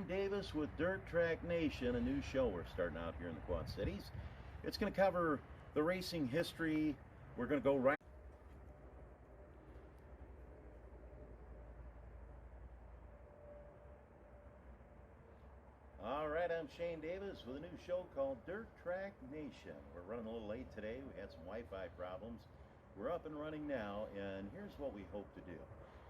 Shane Davis with Dirt Track Nation, a new show we're starting out here in the Quad Cities. It's going to cover the racing history. We're going to go right. All right, I'm Shane Davis with a new show called Dirt Track Nation. We're running a little late today. We had some Wi-Fi problems. We're up and running now, and here's what we hope to do.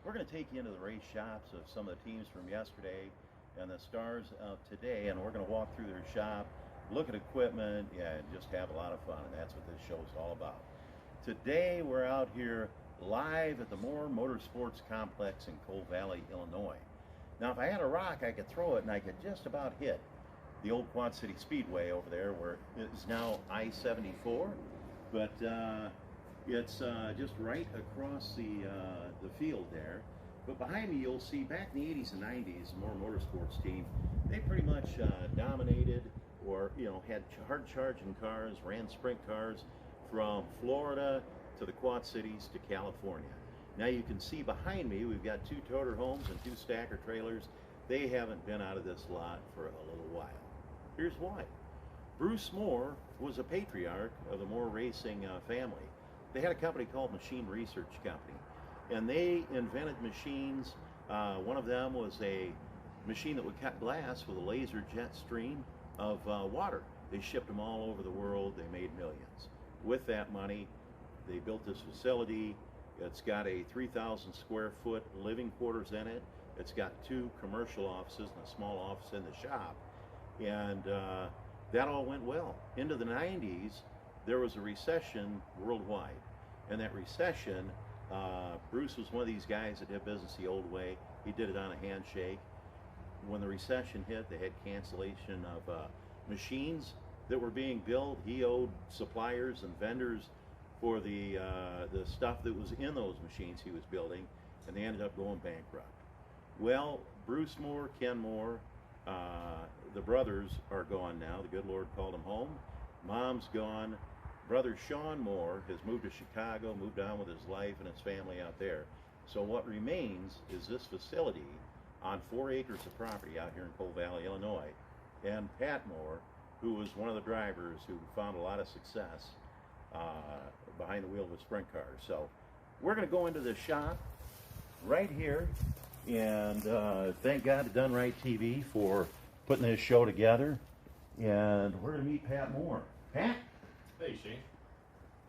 We're going to take you into the race shops of some of the teams from yesterday and the stars of today, and we're going to walk through their shop, look at equipment, and just have a lot of fun, and that's what this show is all about. Today we're out here live at the Moore Motorsports Complex in Coal Valley, Illinois. Now, if I had a rock, I could throw it and I could just about hit the old Quad City Speedway over there, where it is now I-74, but it's just right across the field there. But behind me, you'll see back in the 80s and 90s, the Moore Motorsports team, they pretty much dominated, or had hard charging cars, ran sprint cars from Florida to the Quad Cities to California. Now you can see behind me, we've got 2 toter homes and 2 stacker trailers. They haven't been out of this lot for a little while. Here's why. Bruce Moore was a patriarch of the Moore racing family. They had a company called Machine Research Company, and they invented machines. One of them was a machine that would cut glass with a laser jet stream of water. They shipped them all over the world. They made millions. With that money, they built this facility. It's got a 3,000 square foot living quarters in it. It's got 2 commercial offices and a small office in the shop. And that all went well. Into the 90s, there was a recession worldwide. And that recession, Bruce was one of these guys that did business the old way. He did it on a handshake. When the recession hit, they had cancellation of machines that were being built. He owed suppliers and vendors for the stuff that was in those machines he was building, and they ended up going bankrupt. Well, Bruce Moore, Ken Moore, the brothers are gone now. The good Lord called them home. Mom's gone. Brother Sean Moore has moved to Chicago, moved on with his life and his family out there. So what remains is this facility on 4 acres of property out here in Coal Valley, Illinois, and Pat Moore, who was one of the drivers who found a lot of success behind the wheel of a sprint car. So we're going to go into the shop right here, and thank God to Done Right TV for putting this show together. And we're going to meet Pat Moore. Pat? Hey, Shane.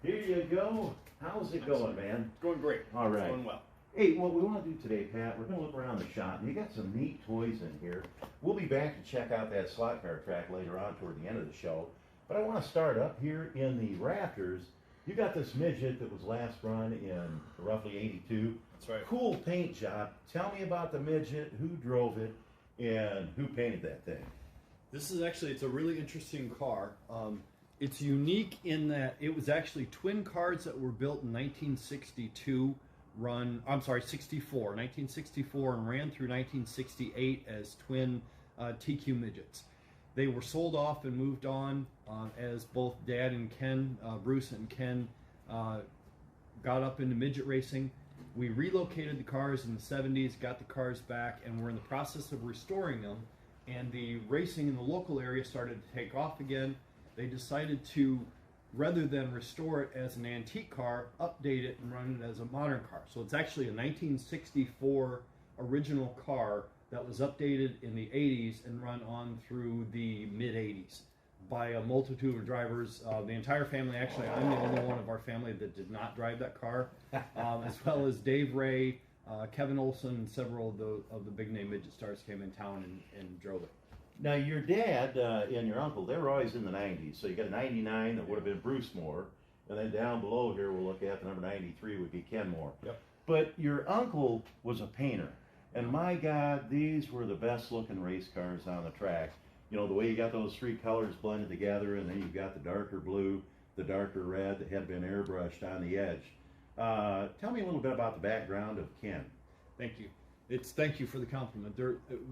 Here you go. How's it going, man? It's going great. All right. It's going well. Hey, what we want to do today, Pat, we're going to look around the shop, and you got some neat toys in here. We'll be back to check out that slot car track later on toward the end of the show. But I want to start up here in the rafters. You got this midget that was last run in roughly 82. That's right. Cool paint job. Tell me about the midget, who drove it, and who painted that thing. This is actually, it's a really interesting car. It's unique in that it was actually twin cars that were built in 1964, 1964, and ran through 1968 as twin TQ midgets. They were sold off and moved on as both Dad and Ken, Bruce and Ken, got up into midget racing. We relocated the cars in the 70s, got the cars back, and we're in the process of restoring them. And the racing in the local area started to take off again. They decided to, rather than restore it as an antique car, update it and run it as a modern car. So it's actually a 1964 original car that was updated in the 80s and run on through the mid-80s by a multitude of drivers. The entire family, actually, I'm the only one of our family that did not drive that car, as well as Dave Ray, Kevin Olson, and several of the big name midget stars came in town and drove it. Now, your dad and your uncle, they were always in the 90s. So you got a 99 that would have been Bruce Moore. And then down below here, we'll look at the number 93 would be Ken Moore. Yep. But your uncle was a painter. And my God, these were the best looking race cars on the track. You know, the way you got those 3 colors blended together, and then you've got the darker blue, the darker red that had been airbrushed on the edge. Tell me a little bit about the background of Ken. Thank you. Thank you for the compliment.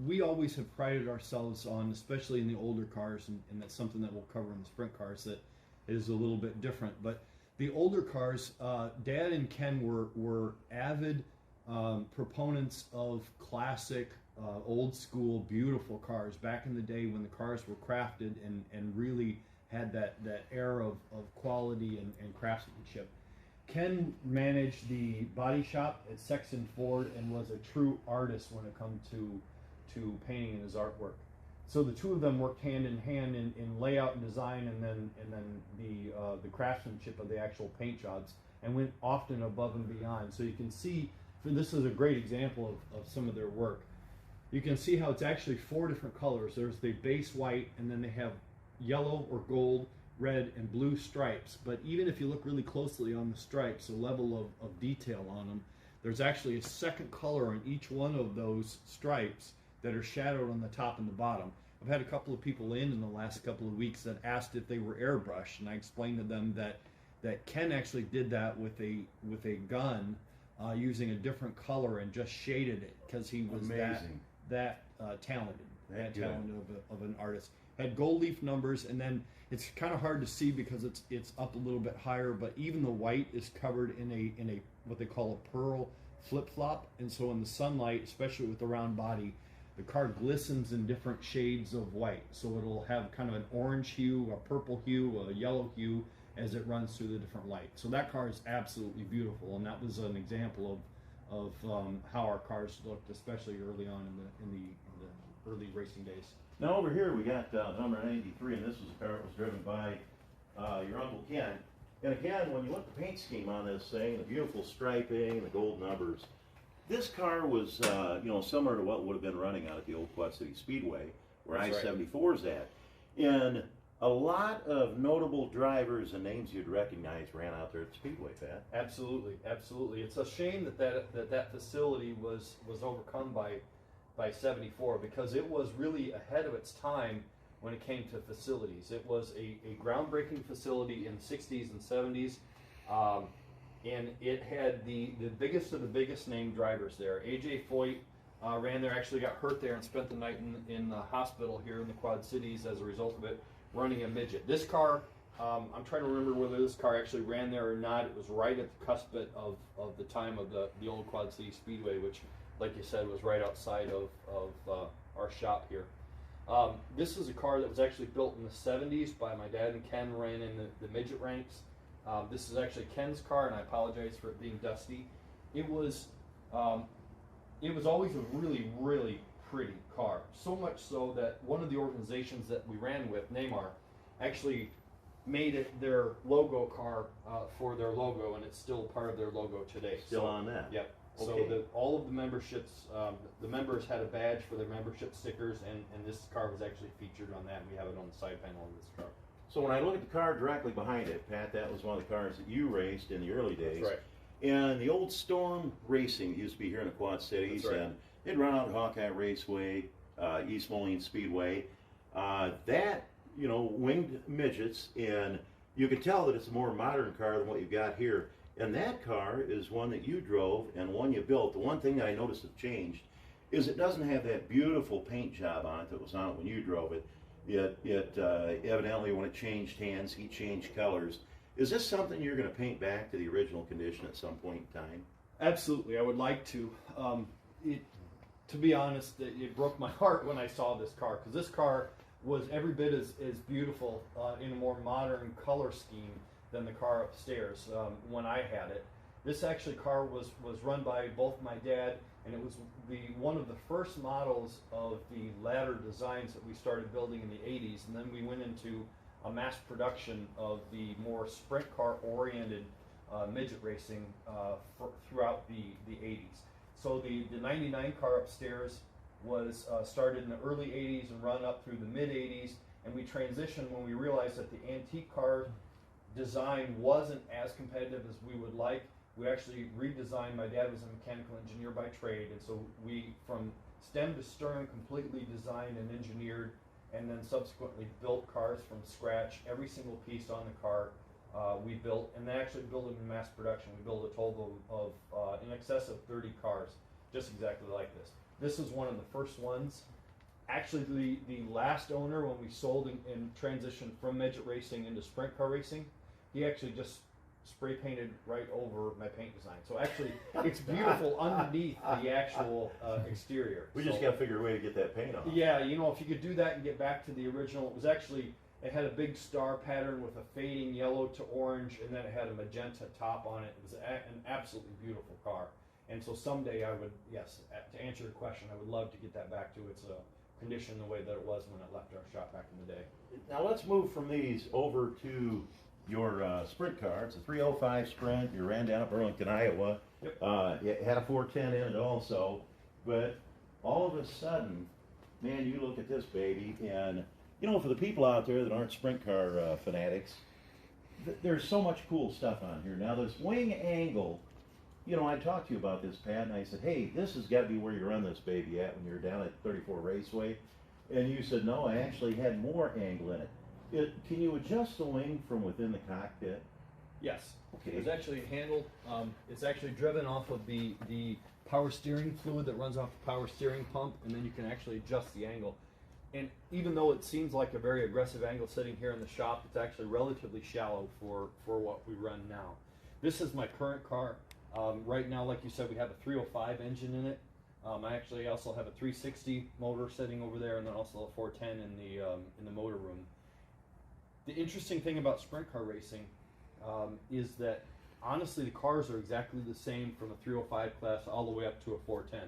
We always have prided ourselves on, especially in the older cars, and that's something that we'll cover in the sprint cars that is a little bit different. But the older cars, Dad and Ken were avid proponents of classic old school, beautiful cars back in the day when the cars were crafted and really had that air of quality and craftsmanship. Ken managed the body shop at Sexton Ford and was a true artist when it comes to painting and his artwork. So the two of them worked hand in hand in layout and design, and then the craftsmanship of the actual paint jobs, and went often above and beyond. So you can see, this is a great example of some of their work. You can see how it's actually 4 different colors. There's the base white, and then they have yellow or gold, red, and blue stripes. But even if you look really closely on the stripes, the level of detail on them, there's actually a second color on each one of those stripes that are shadowed on the top and the bottom. I've had a couple of people in the last couple of weeks that asked if they were airbrushed, and I explained to them that Ken actually did that with a gun using a different color and just shaded it because he was that talented, talented of an artist. Had gold leaf numbers, and then it's kind of hard to see because it's up a little bit higher, but even the white is covered in a what they call a pearl flip-flop, and so in the sunlight, especially with the round body, the car glistens in different shades of white. So it'll have kind of an orange hue, a purple hue, a yellow hue as it runs through the different light. So that car is absolutely beautiful, and that was an example of how our cars looked, especially early on in the early racing days. Now over here we got number 93, and this was a car that was driven by your Uncle Ken. And again, when you look at the paint scheme on this thing, the beautiful striping, the gold numbers, this car was similar to what would have been running out at the old Quad City Speedway, where I-74 is at. And a lot of notable drivers and names you'd recognize ran out there at the Speedway, Pat. Absolutely, absolutely. It's a shame that facility was overcome by 74, because it was really ahead of its time when it came to facilities. It was a groundbreaking facility in the 60s and 70s, and it had the biggest of the biggest name drivers there. A.J. Foyt ran there, actually got hurt there and spent the night in the hospital here in the Quad Cities as a result of it, running a midget. This car, I'm trying to remember whether this car actually ran there or not. It was right at the cusp of the time of the old Quad City Speedway, which, like you said, was right outside of our shop here. This is a car that was actually built in the 70s by my dad, and Ken ran in the midget ranks. This is actually Ken's car, and I apologize for it being dusty. It was always a really, really pretty car. So much so that one of the organizations that we ran with, Neymar, actually made it their logo car for their logo, and it's still part of their logo today. Still on that? Yep. Okay. So all of the memberships, the members had a badge for their membership stickers, and this car was actually featured on that, and we have it on the side panel of this car. So when I look at the car directly behind it, Pat, that was one of the cars that you raced in the early days. That's right. And the old Storm Racing used to be here in the Quad Cities. That's right. And they'd run out at Hawkeye Raceway, East Moline Speedway. Winged midgets, and you could tell that it's a more modern car than what you've got here. And that car is one that you drove and one you built. The one thing that I noticed has changed is it doesn't have that beautiful paint job on it that was on it when you drove it. It evidently, when it changed hands, he changed colors. Is this something you're going to paint back to the original condition at some point in time? Absolutely, I would like to. To be honest, it broke my heart when I saw this car, because this car was every bit as beautiful in a more modern color scheme than the car upstairs when I had it. This actually car was run by both my dad, and it was one of the first models of the ladder designs that we started building in the 80s, and then we went into a mass production of the more sprint car oriented midget racing throughout the 80s. So the 99 car upstairs was started in the early 80s and run up through the mid 80s, and we transitioned when we realized that the antique car design wasn't as competitive as we would like. We actually redesigned. My dad was a mechanical engineer by trade, and so we, from stem to stern, completely designed and engineered, and then subsequently built cars from scratch. Every single piece on the car we built, and then actually built them in mass production. We built a total of in excess of 30 cars, just exactly like this. This is one of the first ones. Actually, the last owner, when we sold and transitioned from midget racing into sprint car racing, he actually just spray painted right over my paint design. So actually, it's beautiful underneath the actual exterior. We just got to figure a way to get that paint off. Yeah, you know, if you could do that and get back to the original, it had a big star pattern with a fading yellow to orange, and then it had a magenta top on it. It was an absolutely beautiful car. And so someday I would, yes, to answer your question, I would love to get that back to its condition the way that it was when it left our shop back in the day. Now let's move from these over to your sprint car. It's a 305 Sprint. You ran down at Burlington, Iowa. Yep. It had a 410 in it also. But all of a sudden, man, you look at this baby, and you know, for the people out there that aren't sprint car fanatics, there's so much cool stuff on here. Now this wing angle, you know, I talked to you about this, Pat, and I said, hey, this has got to be where you run this baby at when you're down at 34 Raceway. And you said, no, I actually had more angle in it. Can you adjust the wing from within the cockpit? Yes. Okay. It's actually handled, it's actually driven off of the power steering fluid that runs off the power steering pump, and then you can actually adjust the angle. And even though it seems like a very aggressive angle sitting here in the shop, it's actually relatively shallow for what we run now. This is my current car. Right now, like you said, we have a 305 engine in it. I actually also have a 360 motor sitting over there, and then also a 410 in the motor room. The interesting thing about sprint car racing is that honestly the cars are exactly the same from a 305 class all the way up to a 410.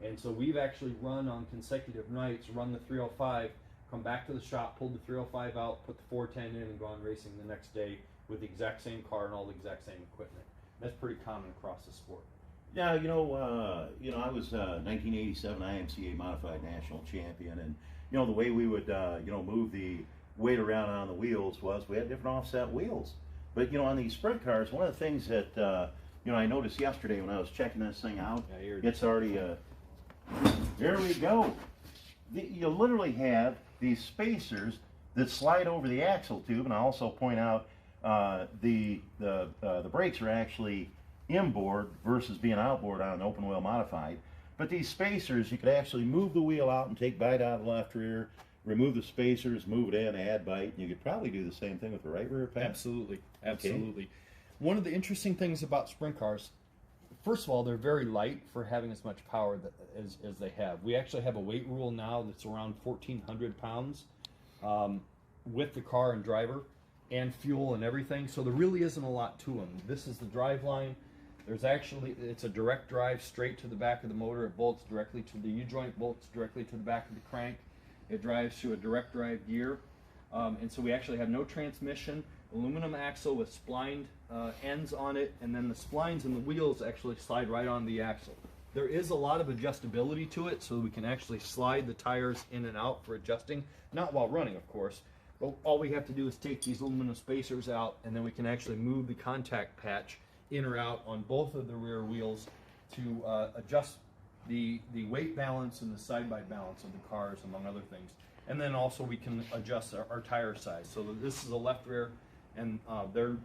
And so we've actually run on consecutive nights, run the 305, come back to the shop, pulled the 305 out, put the 410 in, and gone racing the next day with the exact same car and all the exact same equipment. That's pretty common across the sport. Yeah, you know, I was 1987 IMCA Modified National Champion, and you know the way we would, move the weight around on the wheels was we had different offset wheels. But you know, on these sprint cars, one of the things that I noticed yesterday when I was checking this thing out, it's already there we go. You literally have these spacers that slide over the axle tube, and I also point out the brakes are actually inboard versus being outboard on an open wheel modified. But these spacers, you could actually move the wheel out and take bite out of the left rear, remove the spacers, move it in, add bite. You could probably do the same thing with the right rear, Pat. Absolutely, absolutely. Okay. One of the interesting things about sprint cars, first of all, they're very light for having as much power as they have. We actually have a weight rule now that's around 1,400 pounds with the car and driver and fuel and everything, so there really isn't a lot to them. This is the drive line. It's a direct drive straight to the back of the motor. It bolts directly to the U-joint, bolts directly to the back of the crank. It drives through a direct drive gear. And so we actually have no transmission, aluminum axle with splined ends on it, and then the splines and the wheels actually slide right on the axle. There is a lot of adjustability to it, so we can actually slide the tires in and out for adjusting, not while running, of course, but all we have to do is take these aluminum spacers out, and then we can actually move the contact patch in or out on both of the rear wheels to adjust the weight balance and the side-by balance of the cars, among other things. And then also we can adjust our tire size. So this is a left rear, and they're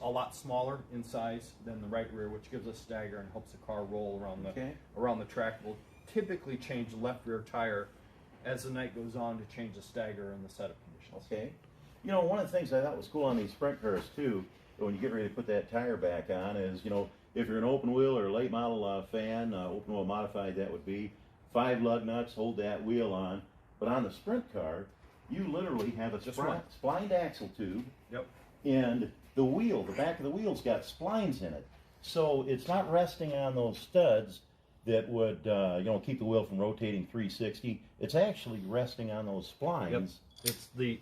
a lot smaller in size than the right rear, which gives us stagger and helps the car roll around the track. We'll typically change the left rear tire as the night goes on to change the stagger and the setup conditions. Okay. You know, one of the things I thought was cool on these sprint cars too, when you get ready to put that tire back on, is, you know, if you're an open wheel or a late model fan, open wheel modified, that would be 5 lug nuts hold that wheel on. But on the sprint car, you literally have a splined axle tube. Yep. And the wheel, the back of the wheel's got splines in it. So it's not resting on those studs that would, keep the wheel from rotating 360. It's actually resting on those splines. Yep. It's the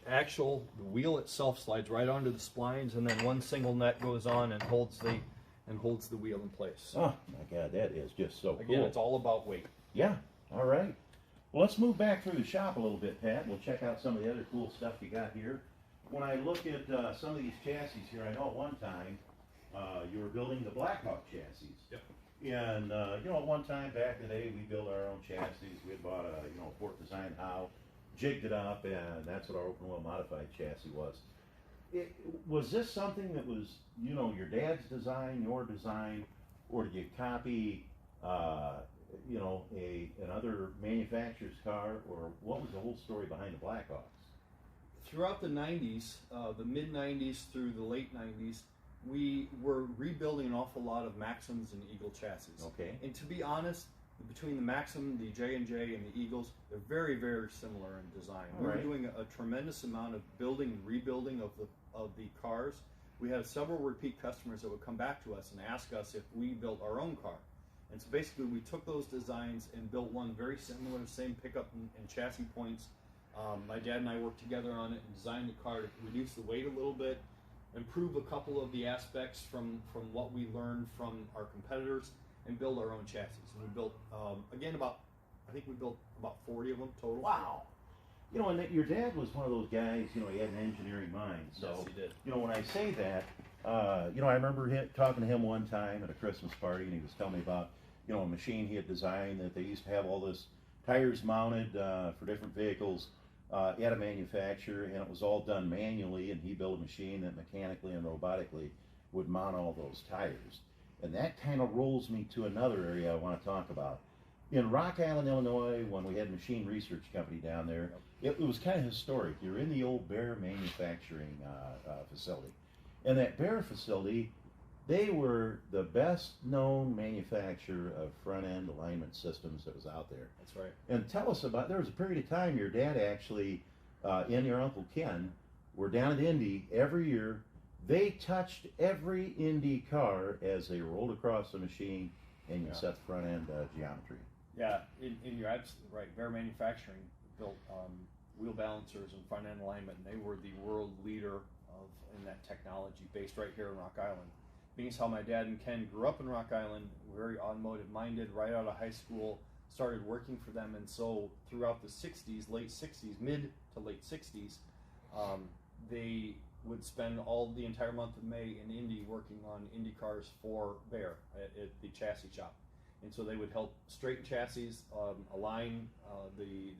wheel itself slides right onto the splines, and then one single nut goes on and holds the wheel in place. Oh my God, that is just so cool. Again, it's all about weight. Yeah. All right. Well, let's move back through the shop a little bit, Pat. We'll check out some of the other cool stuff you got here. When I look at some of these chassis here, I know at one time you were building the Blackhawk chassis. Yep. And at one time back in the day, we built our own chassis. We had bought a Fort Design Howe, jigged it up, and that's what our open wheel modified chassis was. Was this something that was your dad's design, your design, or did you copy another manufacturer's car, or what was the whole story behind the Blackhawks? Throughout the 90s, the mid 90s through the late 90s, we were rebuilding an awful lot of Maxims and Eagle chassis. Okay. And to be honest, between the Maxim, the J&J, and the Eagles, they're very, very similar in design. We were doing a tremendous amount of building and rebuilding of the cars. We had several repeat customers that would come back to us and ask us if we built our own car. And so basically we took those designs and built one very similar, same pickup and chassis points. My dad and I worked together on it and designed the car to reduce the weight a little bit, improve a couple of the aspects from what we learned from our competitors, and build our own chassis. And we built, again, I think we built about 40 of them total. Wow. You know, and your dad was one of those guys, you know, he had an engineering mind. So, yes, he did. You know, when I say that, you know, I remember talking to him one time at a Christmas party, and he was telling me about, you know, a machine he had designed that they used to have all this tires mounted for different vehicles at a manufacturer, and it was all done manually, and he built a machine that mechanically and robotically would mount all those tires. And that kind of rolls me to another area I want to talk about. In Rock Island, Illinois, when we had Machine Research Company down there, it was kind of historic. You're in the old Bear manufacturing facility. And that Bear facility, they were the best known manufacturer of front-end alignment systems that was out there. That's right. And tell us about, there was a period of time your dad actually, and your Uncle Ken, were down at Indy every year. They touched every Indy car as they rolled across the machine and you set the front-end geometry. Yeah, and you're absolutely right. Bear Manufacturing built wheel balancers and front-end alignment, and they were the world leader in that technology, based right here in Rock Island. Being as how my dad and Ken grew up in Rock Island, very automotive-minded, right out of high school, started working for them, and so throughout the 60s, late 60s, mid to late 60s, they would spend the entire month of May in Indy working on Indy Cars for Bear at the chassis shop. And so they would help straighten chassis, align the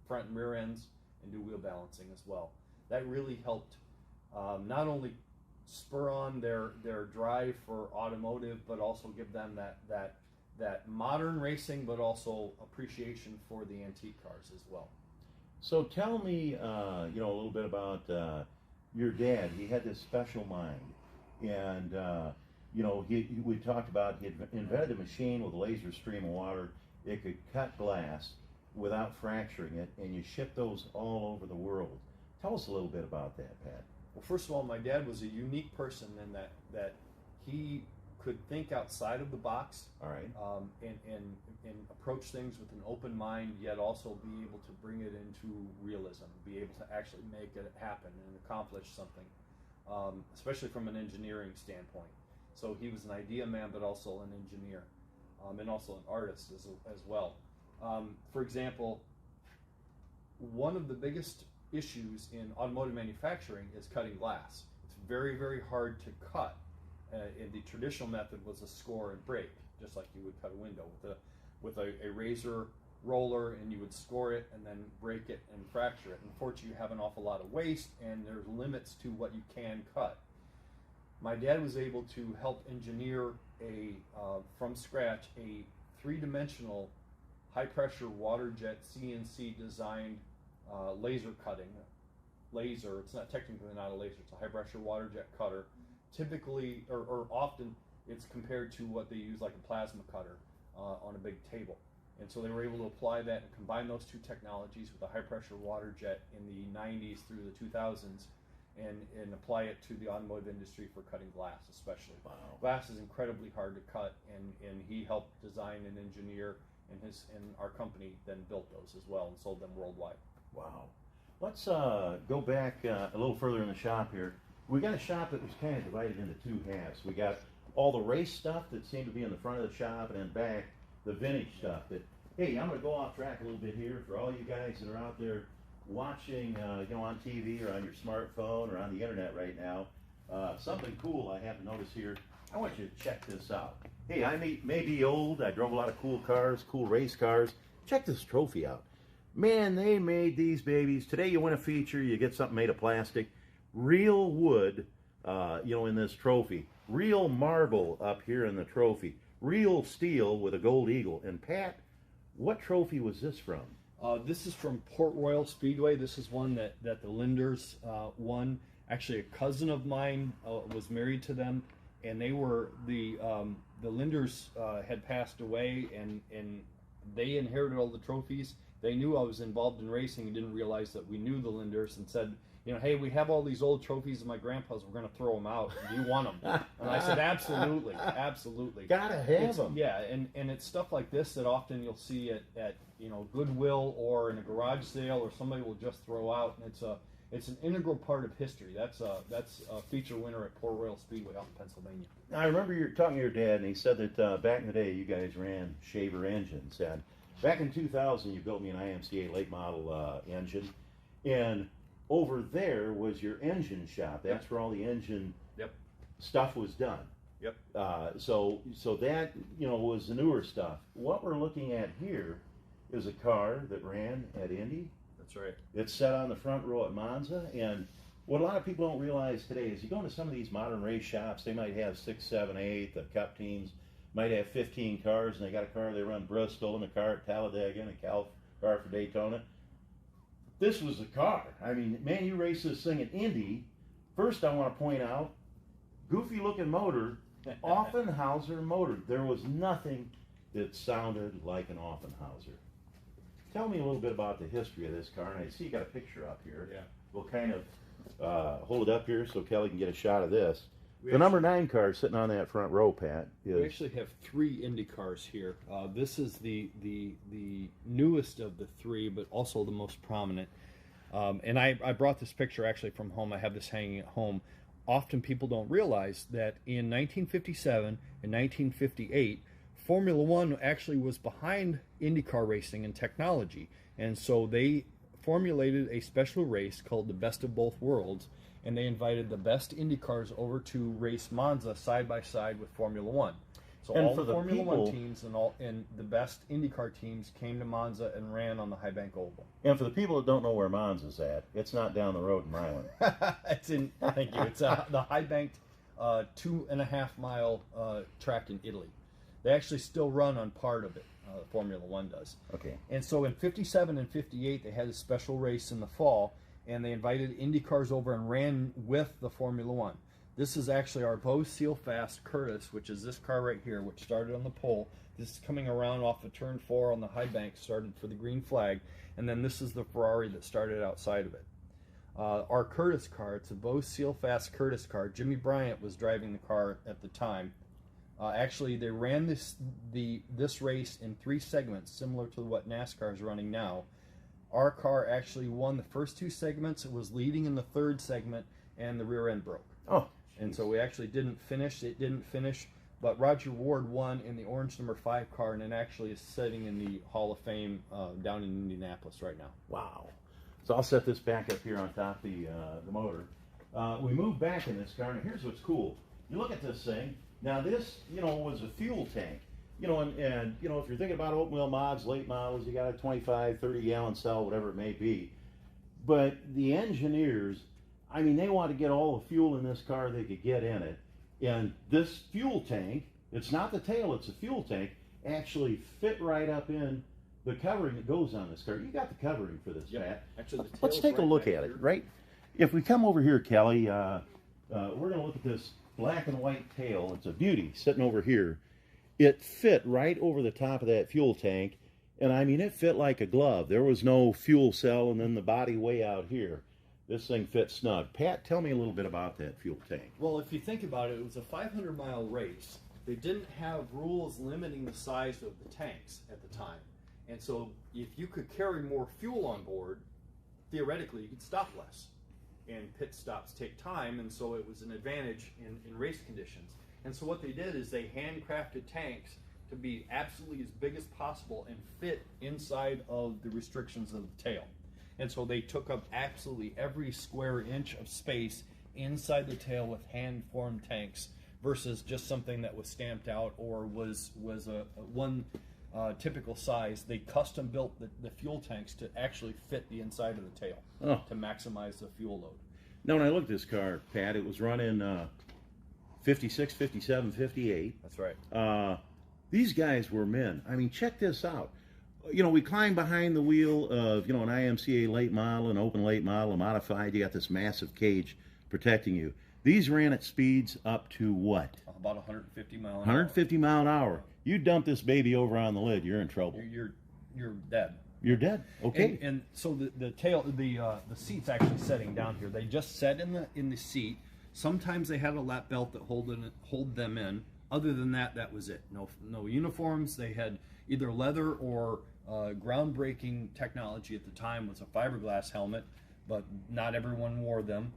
front and rear ends, and do wheel balancing as well. That really helped not only spur on their drive for automotive, but also give them that modern racing, but also appreciation for the antique cars as well. So tell me, you know, a little bit about your dad. He had this special mind, and you know, we talked about he had invented a machine with a laser stream of water. It could cut glass without fracturing it, and you ship those all over the world. Tell us a little bit about that, Pat. Well, first of all, my dad was a unique person in that he could think outside of the box, all right, and approach things with an open mind, yet also be able to bring it into realism, be able to actually make it happen and accomplish something, especially from an engineering standpoint. So he was an idea man, but also an engineer, and also an artist as well. For example, one of the biggest issues in automotive manufacturing is cutting glass. It's very, very hard to cut. And the traditional method was a score and break, just like you would cut a window with a razor roller, and you would score it and then break it and fracture it. Unfortunately, you have an awful lot of waste, and there's limits to what you can cut. My dad was able to help engineer from scratch a three-dimensional high-pressure water jet CNC designed laser cutting. It's not technically not a laser, it's a high-pressure water jet cutter. Typically, or often, it's compared to what they use like a plasma cutter on a big table. And so they were able to apply that and combine those two technologies with a high-pressure water jet in the 90s through the 2000s and apply it to the automotive industry for cutting glass especially. Wow. Glass is incredibly hard to cut, and he helped design and engineer, and our company then built those as well and sold them worldwide. Wow. Let's go back a little further in the shop here. We got a shop that was kind of divided into two halves. We got all the race stuff that seemed to be in the front of the shop, and then back the vintage stuff that, hey, I'm going to go off track a little bit here for all you guys that are out there watching, you know, on TV or on your smartphone or on the internet right now. Something cool I have to notice here. I want you to check this out. Hey, I may be old. I drove a lot of cool cars, cool race cars. Check this trophy out. Man, they made these babies. Today you win a feature, you get something made of plastic. Real wood, you know, in this trophy. Real marble up here in the trophy. Real steel with a gold eagle. And Pat, what trophy was this from? This is from Port Royal Speedway. This is one that the Linders won Actually, a cousin of mine was married to them, and they were the Linders had passed away, and they inherited all the trophies. They knew I was involved in racing and didn't realize that we knew the Linders, and said, you know, hey, we have all these old trophies of my grandpa's. We're going to throw them out. Do you want them? And I said, absolutely, absolutely. Gotta have them. Yeah, and it's stuff like this that often you'll see at you know, Goodwill or in a garage sale, or somebody will just throw out, and it's an integral part of history. That's a feature winner at Port Royal Speedway out in Pennsylvania. I remember you talking to your dad, and he said that back in the day you guys ran shaver engines, and back in 2000 you built me an IMCA late model engine, and over there was your engine shop. That's where all the engine stuff was done. Yep. So that, you know, was the newer stuff. What we're looking at here is a car that ran at Indy. That's right. It's set on the front row at Monza, and what a lot of people don't realize today is you go into some of these modern race shops, they might have 6, 7, 8, the Cup teams might have 15 cars, and they got a car they run Bristol, and a car at Talladega, and a car for Daytona. This was the car. I mean, man, you race this thing at Indy. First, I want to point out, goofy looking motor, Offenhauser motor. There was nothing that sounded like an Offenhauser. Tell me a little bit about the history of this car. And I see you got a picture up here. Yeah. We'll kind of hold it up here so Kelly can get a shot of this. The number 9 car sitting on that front row, Pat. We actually have 3 Indy Cars here. This is the newest of the 3, but also the most prominent. And I brought this picture actually from home. I have this hanging at home. Often people don't realize that in 1957 and 1958, Formula One actually was behind IndyCar racing and technology. And so they formulated a special race called the Best of Both Worlds, and they invited the best Indy Cars over to race Monza side by side with Formula One. So all the Formula One teams and the best IndyCar teams came to Monza and ran on the High Bank Oval. And for the people that don't know where Monza's at, it's not down the road in Milan. Thank you. It's the High Banked 2.5 mile track in Italy. They actually still run on part of it. Formula One does. Okay. And so in 57 and 58, they had a special race in the fall, and they invited Indy Cars over and ran with the Formula One. This is actually our Bose Seal Fast Curtis, which is this car right here, which started on the pole. This is coming around off of turn 4 on the high bank, started for the green flag, and then this is the Ferrari that started outside of it. Our Curtis car, it's a Bose Seal Fast Curtis car. Jimmy Bryant was driving the car at the time. Actually, they ran this race in 3 segments, similar to what NASCAR is running now. Our car actually won the first 2 segments. It was leading in the 3rd segment, and the rear end broke. Oh, and so we actually didn't finish. It didn't finish, but Roger Ward won in the orange number 5 car, and it actually is sitting in the Hall of Fame down in Indianapolis right now. Wow. So I'll set this back up here on top of the motor. We move back in this car, and here's what's cool. You look at this thing. Now this, you know, was a fuel tank. You know, and you know, if you're thinking about open wheel mods, late models, you got a 25, 30 gallon cell, whatever it may be. But the engineers, I mean, they want to get all the fuel in this car they could get in it. And this fuel tank, it's not the tail, it's a fuel tank, actually fit right up in the covering that goes on this car. You got the covering for this, Pat. Actually, the Let's take a look at it, right? If we come over here, Kelly, we're going to look at this black and white tail. It's a beauty sitting over here. It fit right over the top of that fuel tank, and I mean, it fit like a glove. There was no fuel cell and then the body way out here. This thing fits snug. Pat, tell me a little bit about that fuel tank. Well, if you think about it, it was a 500-mile race. They didn't have rules limiting the size of the tanks at the time. And so if you could carry more fuel on board, theoretically, you could stop less. And pit stops take time, and so it was an advantage in race conditions. And so what they did is they handcrafted tanks to be absolutely as big as possible and fit inside of the restrictions of the tail. And so they took up absolutely every square inch of space inside the tail with hand-formed tanks versus just something that was stamped out or was a one typical size. They custom built the fuel tanks to actually fit the inside of the tail to maximize the fuel load. Now, when I looked at this car, Pat, it was running 56, 57, 58. That's right. These guys were men. I mean, check this out. You know, we climb behind the wheel of, you know, an IMCA late model, an open late model, a modified. You got this massive cage protecting you. These ran at speeds up to what? About 150 mile an hour. 150 mile an hour. You dump this baby over on the lid, you're in trouble. You're dead. You're dead. Okay. And so the seat's actually setting down here. They just set in the seat. Sometimes they had a lap belt that hold them in. Other than that, that was it. No uniforms. They had either leather or groundbreaking technology at the time was a fiberglass helmet, but not everyone wore them.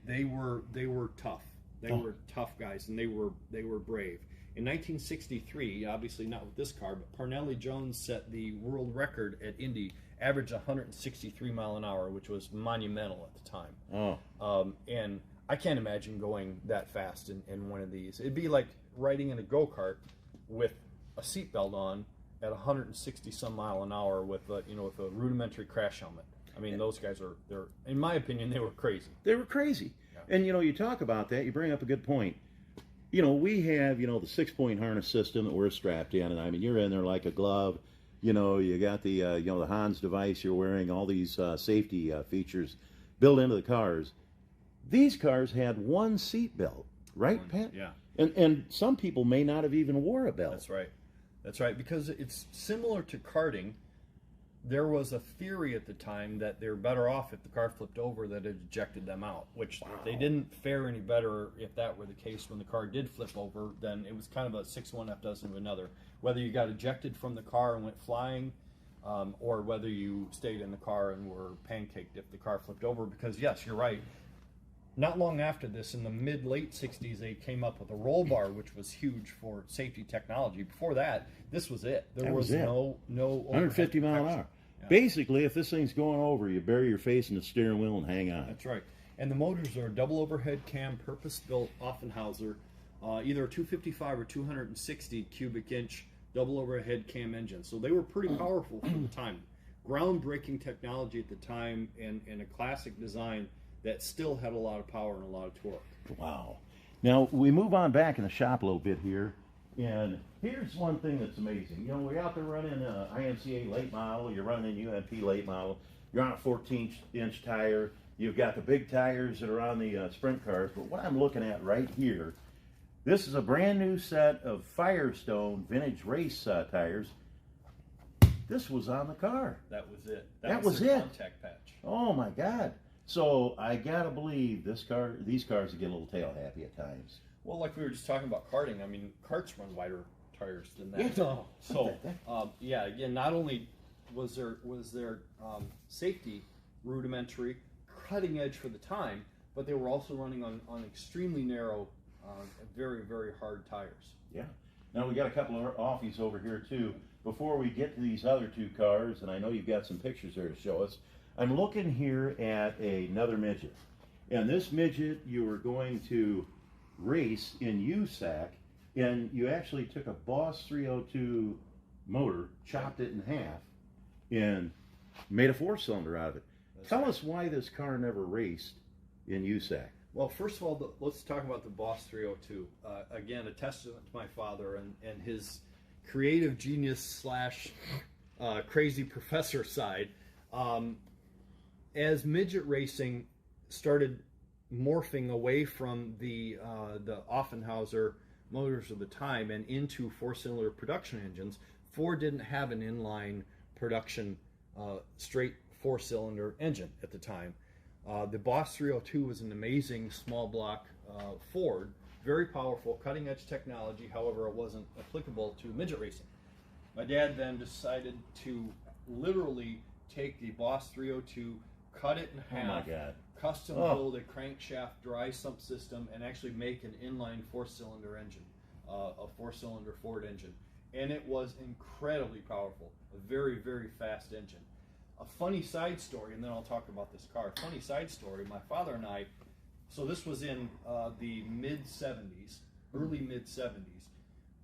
They were tough. They were tough guys, and they were brave. In 1963, obviously not with this car, but Parnelli Jones set the world record at Indy, averaged 163 mile an hour, which was monumental at the time. And I can't imagine going that fast in one of these. It'd be like riding in a go-kart with a seatbelt on at 160 some mile an hour with a rudimentary crash helmet. I mean, those guys they're in my opinion, they were crazy. They were crazy. Yeah. And you talk about that, you bring up a good point. We have, the 6-point harness system that we're strapped in, and I mean, you're in there like a glove. You got the, the Hans device you're wearing, all these safety features built into the cars. These cars had one seat belt, right, Pat? Yeah. And some people may not have even wore a belt. That's right, because it's similar to karting. There was a theory at the time that they're better off if the car flipped over, that it ejected them out, which they didn't fare any better if that were the case. When the car did flip over, then it was kind of a 6-1 half dozen of another. Whether you got ejected from the car and went flying, or whether you stayed in the car and were pancaked if the car flipped over. Because yes, you're right. Not long after this, in the mid-late 60s, they came up with a roll bar, which was huge for safety technology. Before that, this was it. There was no 150 mile an hour. Yeah. Basically, if this thing's going over, you bury your face in the steering wheel and hang on. That's right. And the motors are double overhead cam, purpose-built Offenhauser, either a 255 or 260 cubic inch double overhead cam engine. So they were pretty powerful for the time. Groundbreaking technology at the time, and a classic design that still had a lot of power and a lot of torque. Wow. Now, we move on back in the shop a little bit here, and here's one thing that's amazing. We're out there running IMCA late model, you're running UMP late model, you're on a 14-inch tire, you've got the big tires that are on the sprint cars, but what I'm looking at right here, this is a brand new set of Firestone vintage race tires. This was on the car. That was it. That was the it. Contact patch. Oh my God. So I gotta believe these cars get a little tail happy at times. Well, like we were just talking about karting, I mean, karts run wider tires than that. Yeah. So, again, not only was there safety rudimentary, cutting edge for the time, but they were also running on extremely narrow, very, very hard tires. Yeah. Now we got a couple of offies over here too. Before we get to these other two cars, and I know you've got some pictures there to show us, I'm looking here at another midget. And this midget you were going to race in USAC, and you actually took a Boss 302 motor, chopped it in half, and made a 4-cylinder out of it. Tell us why this car never raced in USAC. Well, first of all, let's talk about the Boss 302. Again, a testament to my father and his creative genius / crazy professor side. As midget racing started morphing away from the Offenhauser motors of the time and into 4-cylinder production engines, Ford didn't have an inline production straight 4-cylinder engine at the time. The Boss 302 was an amazing small block Ford, very powerful, cutting edge technology. However, it wasn't applicable to midget racing. My dad then decided to literally take the Boss 302, cut it in half, custom build a crankshaft dry sump system, and actually make an inline 4-cylinder engine, a 4-cylinder Ford engine. And it was incredibly powerful, a very, very fast engine. A funny side story, and then I'll talk about this car. Funny side story, my father and I, so this was in the mid-70s, early mid-70s.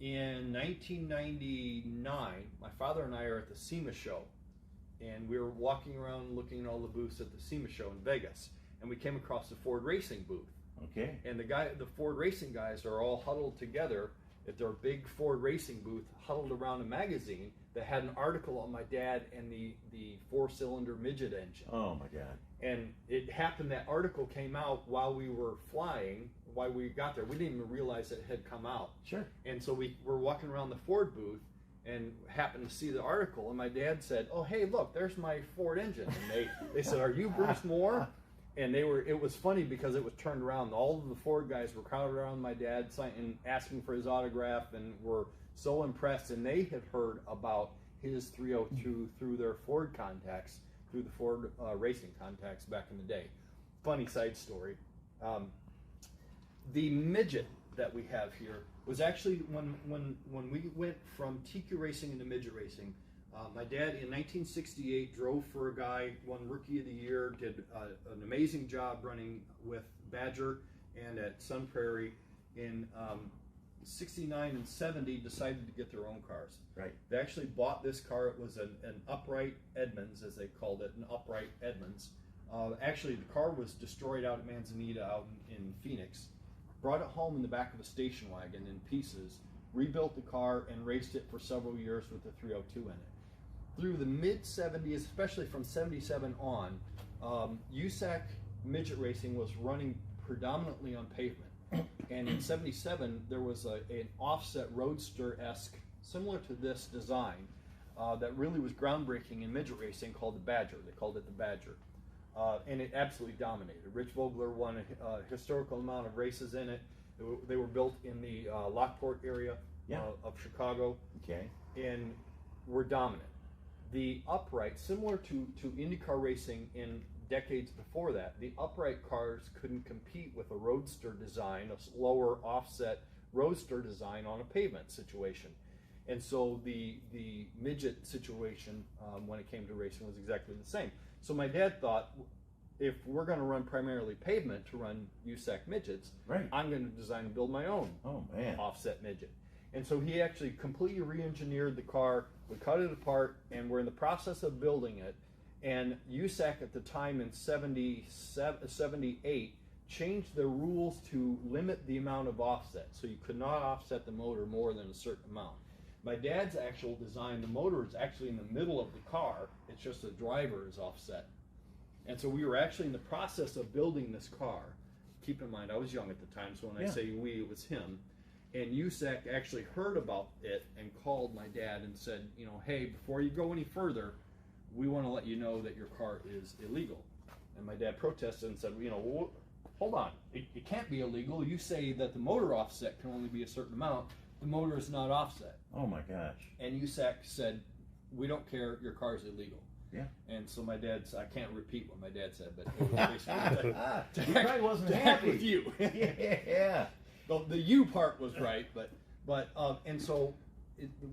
In 1999, my father and I are at the SEMA show, and we were walking around looking at all the booths at the SEMA show in Vegas, and we came across the Ford Racing booth. Okay. And the Ford Racing guys are all huddled together at their big Ford Racing booth, huddled around a magazine that had an article on my dad and the 4-cylinder midget engine. Oh my God. And it happened, that article came out while we were flying, while we got there. We didn't even realize it had come out. Sure. And so we were walking around the Ford booth and happened to see the article, and my dad said, "Oh, hey, look, there's my Ford engine." And they said, "Are you Bruce Moore?" And it was funny because it was turned around. All of the Ford guys were crowded around my dad and asking for his autograph and were so impressed. And they had heard about his 302 through their Ford contacts, through the Ford racing contacts back in the day. Funny side story. The midget that we have here was actually when we went from TQ racing into midget racing. My dad in 1968 drove for a guy, won Rookie of the Year, did an amazing job running with Badger and at Sun Prairie. In 69 and 70 decided to get their own cars. Right. They actually bought this car. It was an upright Edmonds, as they called it, an upright Edmonds. Actually, the car was destroyed out at Manzanita out in Phoenix. Brought it home in the back of a station wagon in pieces, rebuilt the car, and raced it for several years with the 302 in it. Through the mid-70s, especially from 77 on, USAC midget racing was running predominantly on pavement. And in 77, there was an offset roadster-esque, similar to this design, that really was groundbreaking in midget racing, called the Badger. They called it the Badger. And it absolutely dominated. Rich Vogler won a historical amount of races in it. They were built in the Lockport area of Chicago. Okay. And were dominant. The upright, similar to Indy Car racing in decades before that, the upright cars couldn't compete with a roadster design, a lower offset roadster design on a pavement situation. And so the midget situation, when it came to racing, was exactly the same. So my dad thought, if we're going to run primarily pavement to run USAC midgets, right, I'm going to design and build my own offset midget. And so he actually completely re-engineered the car. We cut it apart, and we're in the process of building it. And USAC at the time in 78 changed the rules to limit the amount of offset. So you could not offset the motor more than a certain amount. My dad's actual design, the motor is actually in the middle of the car. It's just the driver is offset. And so we were actually in the process of building this car. Keep in mind, I was young at the time, so when I say we, it was him. And USAC actually heard about it and called my dad and said, you know, hey, before you go any further, we want to let you know that your car is illegal. And my dad protested and said, well, you know, well, hold on, it can't be illegal. You say that the motor offset can only be a certain amount. The motor is not offset. Oh my gosh. And USAC said, we don't care, your car is illegal. Yeah. And so my dad's, I can't repeat what my dad said, but it was basically he probably wasn't happy with you. Yeah. The you part was right, but and so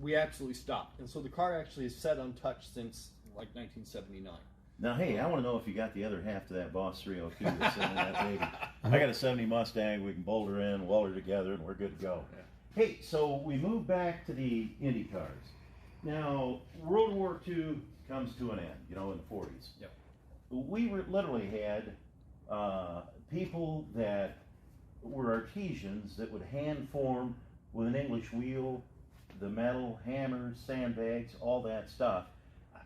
we absolutely stopped. And so the car actually is set untouched since like 1979. Now, hey, I want to know if you got the other half to that Boss 302 that's sitting in that baby. I got a 70 Mustang. We can bolt her in, weld her together, and we're good to go. Yeah. Hey, so we move back to the Indy Cars. Now, World War II comes to an end, you know, in the 40s. Yep. We literally had people that were artisans that would hand form with an English wheel, the metal, hammers, sandbags, all that stuff.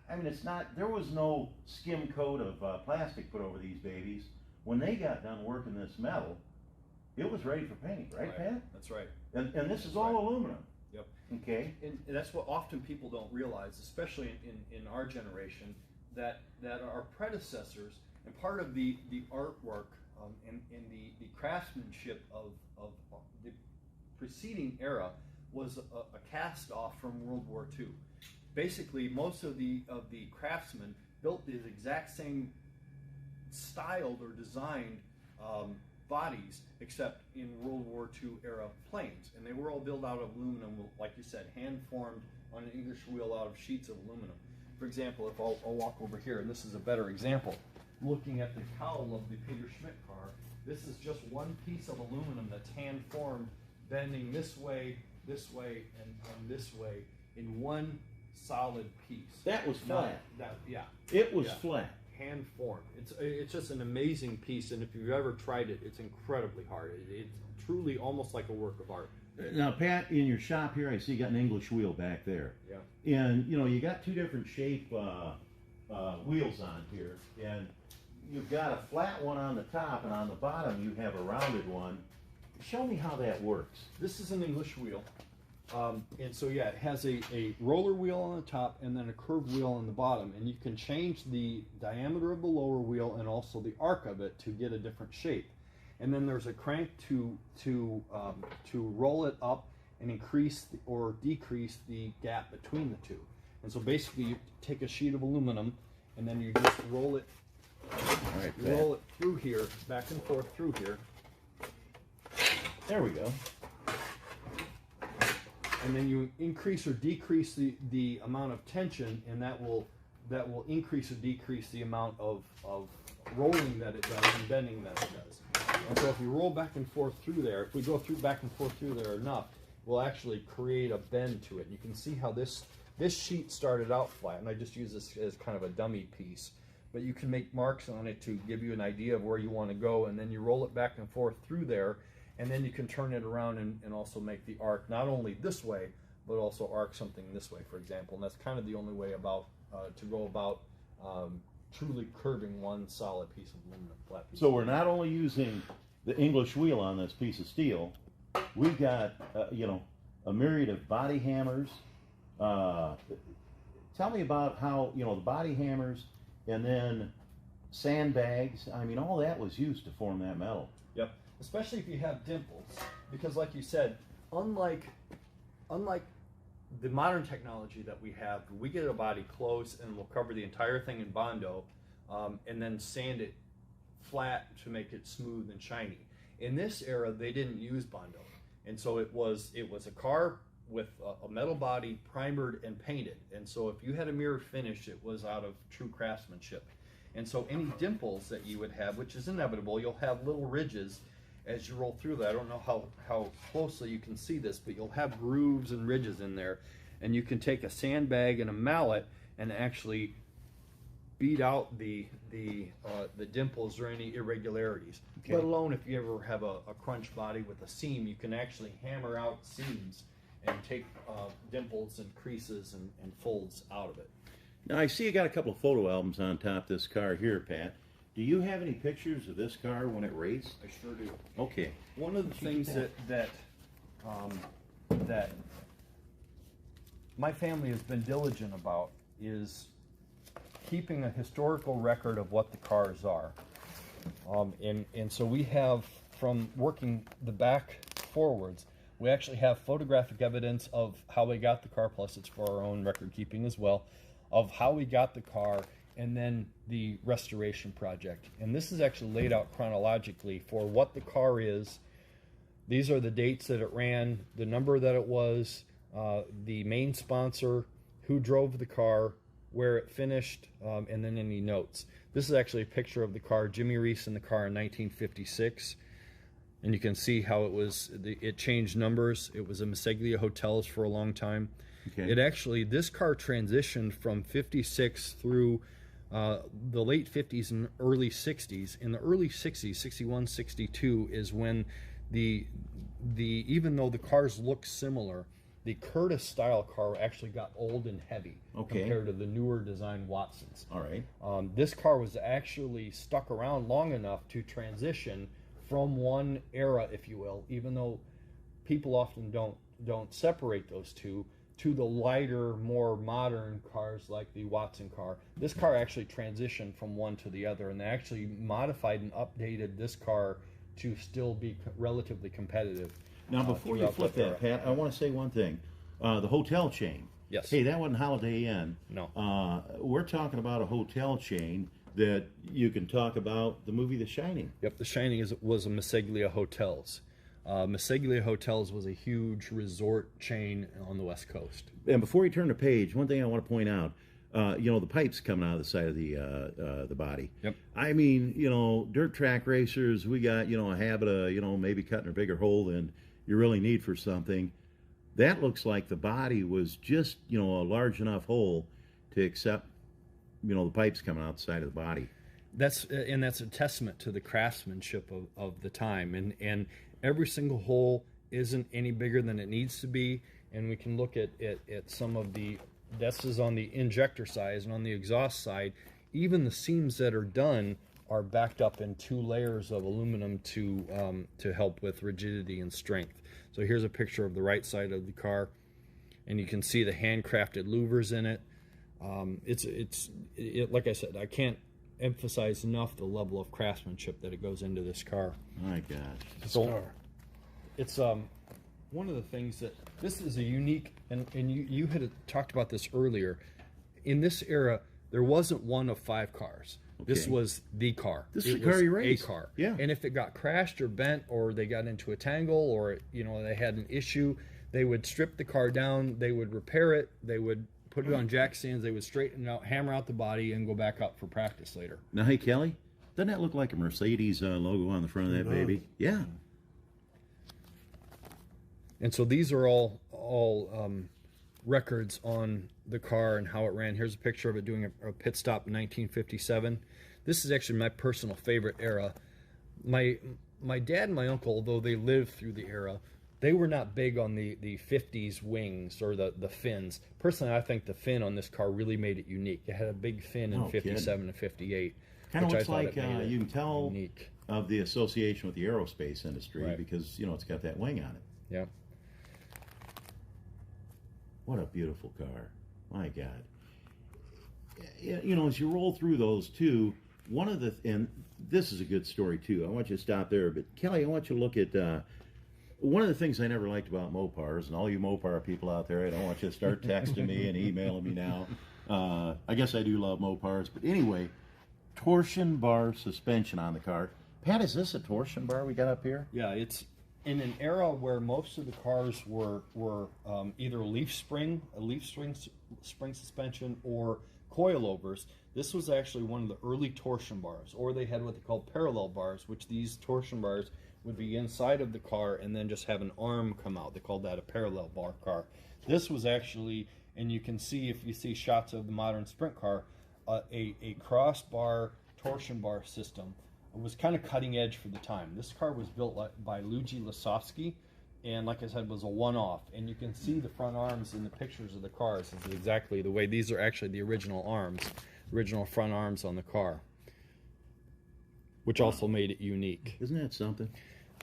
I mean, there was no skim coat of plastic put over these babies. When they got done working this metal, it was ready for paint, right, Pat? That's right. And this is all aluminum. Yep. Okay. And that's what often people don't realize, especially in our generation, that our predecessors, and part of the artwork and the craftsmanship of the preceding era was a cast off from World War II. Basically, most of the craftsmen built the exact same styled or designed bodies, except in World War II era planes, and they were all built out of aluminum, like you said, hand formed on an English wheel out of sheets of aluminum. For example, if I'll walk over here, and this is a better example, looking at the cowl of the Peter Schmidt car, this is just one piece of aluminum that's hand formed, bending this way, and this way in one solid piece. That was flat. Yeah. It was flat. Hand formed. It's just an amazing piece, and if you've ever tried it, it's incredibly hard. It's truly almost like a work of art. Now, Pat, in your shop here, I see you got an English wheel back there. Yeah. And, you know, you got two different shape wheels on here. And you've got a flat one on the top, and on the bottom you have a rounded one. Show me how that works. This is an English wheel. And so, yeah, it has a roller wheel on the top and then a curved wheel on the bottom. And you can change the diameter of the lower wheel and also the arc of it to get a different shape. And then there's a crank to roll it up and increase or decrease the gap between the two. And so basically you take a sheet of aluminum and then you just roll it, roll it through here, back and forth through here. There we go. And then you increase or decrease the amount of tension, and that will increase or decrease the amount of rolling that it does and bending that it does. And so if you roll back and forth through there, if we go through back and forth through there enough, we'll actually create a bend to it. And you can see how this sheet started out flat, and I just use this as kind of a dummy piece. But you can make marks on it to give you an idea of where you want to go, and then you roll it back and forth through there, and then you can turn it around and also make the arc not only this way, but also arc something this way, for example. And that's kind of the only way to go about truly curving one solid piece of aluminum, flat piece. So we're not only using the English wheel on this piece of steel, we've got you know, a myriad of body hammers. Tell me about how, you know, the body hammers and then sandbags. I mean, all that was used to form that metal. Yep. Especially if you have dimples, because like you said, unlike the modern technology that we have, we get a body close and we'll cover the entire thing in Bondo, and then sand it flat to make it smooth and shiny. In this era, they didn't use Bondo, and so it was a car with a metal body, primered and painted. And so if you had a mirror finish, it was out of true craftsmanship. And so any dimples that you would have, which is inevitable, you'll have little ridges as you roll through that. I don't know how closely you can see this, but you'll have grooves and ridges in there. And you can take a sandbag and a mallet and actually beat out the dimples or any irregularities. Okay. Let alone if you ever have a crunch body with a seam, you can actually hammer out seams and take dimples and creases and folds out of it. Now, I see you got a couple of photo albums on top of this car here, Pat. Do you have any pictures of this car when it raced? I sure do. Okay. One of the things that my family has been diligent about is keeping a historical record of what the cars are. And so we have, from working the back forwards, we actually have photographic evidence of how we got the car, plus it's for our own record keeping as well, of how we got the car, and then the restoration project. And this is actually laid out chronologically for what the car is. These are the dates that it ran, the number that it was, the main sponsor, who drove the car, where it finished, and then any notes. This is actually a picture of the car, Jimmy Reese in the car in 1956. And you can see how it changed numbers. It was a Maseglia Hotels for a long time. Okay. It actually, this car transitioned from 56 through the late 50s and early 60s. In the early 60s, 61, 62, is when even though the cars look similar, the Curtis style car actually got old and heavy compared to the newer design Watsons. All right. This car was actually stuck around long enough to transition from one era, if you will, even though people often don't separate those two, to the lighter, more modern cars like the Watson car. This car actually transitioned from one to the other, and they actually modified and updated this car to still be relatively competitive. Now, before you flip that, Pat, I want to say one thing. The hotel chain. Yes. Hey, that wasn't Holiday Inn. No. We're talking about a hotel chain that you can talk about the movie The Shining. Yep, The Shining was a Maseglia Hotels. Maseglia Hotels was a huge resort chain on the West Coast. And before you turn the page, one thing I want to point out, you know, the pipes coming out of the side of the body. Yep. I mean, you know, dirt track racers, we got, you know, a habit of, you know, maybe cutting a bigger hole than you really need for something. That looks like the body was just, you know, a large enough hole to accept, you know, the pipes coming out the side of the body. That's a testament to the craftsmanship of the time, and every single hole isn't any bigger than it needs to be, and we can look at some of the, this is on the injector side, and on the exhaust side, even the seams that are done are backed up in 2 layers of aluminum to help with rigidity and strength. So here's a picture of the right side of the car, and you can see the handcrafted louvers in it. Like I said, I can't emphasize enough the level of craftsmanship that it goes into this car. My gosh. So it's one of the things that, this is a unique, and you had talked about this earlier. In this era, there wasn't one of 5 cars. Okay. This was the car. This is a car you raced. A car. Yeah. And if it got crashed or bent, or they got into a tangle, or they had an issue, they would strip the car down, they would repair it, they would put it on jack stands, they would straighten it out, hammer out the body, and go back up for practice later. Now, hey, Kelly, doesn't that look like a Mercedes logo on the front of that baby? Yeah. And so these are all records on the car and how it ran. Here's a picture of it doing a pit stop in 1957. This is actually my personal favorite era. My dad and my uncle, although they lived through the era, they were not big on the 50s wings or the fins. Personally, I think the fin on this car really made it unique. It had a big fin in 57 and 58. Kind of looks like you can tell unique. Of the association with the aerospace industry, right, because it's got that wing on it. Yeah. What a beautiful car. My God. As you roll through those too, and this is a good story too. I want you to stop there, but Kelly, I want you to look at one of the things I never liked about Mopars, and all you Mopar people out there, I don't want you to start texting me and emailing me now. I guess I do love Mopars, but anyway, torsion bar suspension on the car. Pat, is this a torsion bar we got up here? Yeah, it's in an era where most of the cars were either leaf spring suspension, or coilovers. This was actually one of the early torsion bars, or they had what they called parallel bars, which these torsion bars would be inside of the car and then just have an arm come out. They called that a parallel bar car. This was actually, and you can see if you see shots of the modern sprint car, a crossbar torsion bar system. It was kind of cutting edge for the time. This car was built by Luigi Lasovsky, and like I said, was a one-off. And you can see the front arms in the pictures of the cars. It's exactly the way, these are actually the original arms, original front arms on the car, which also made it unique. Isn't that something?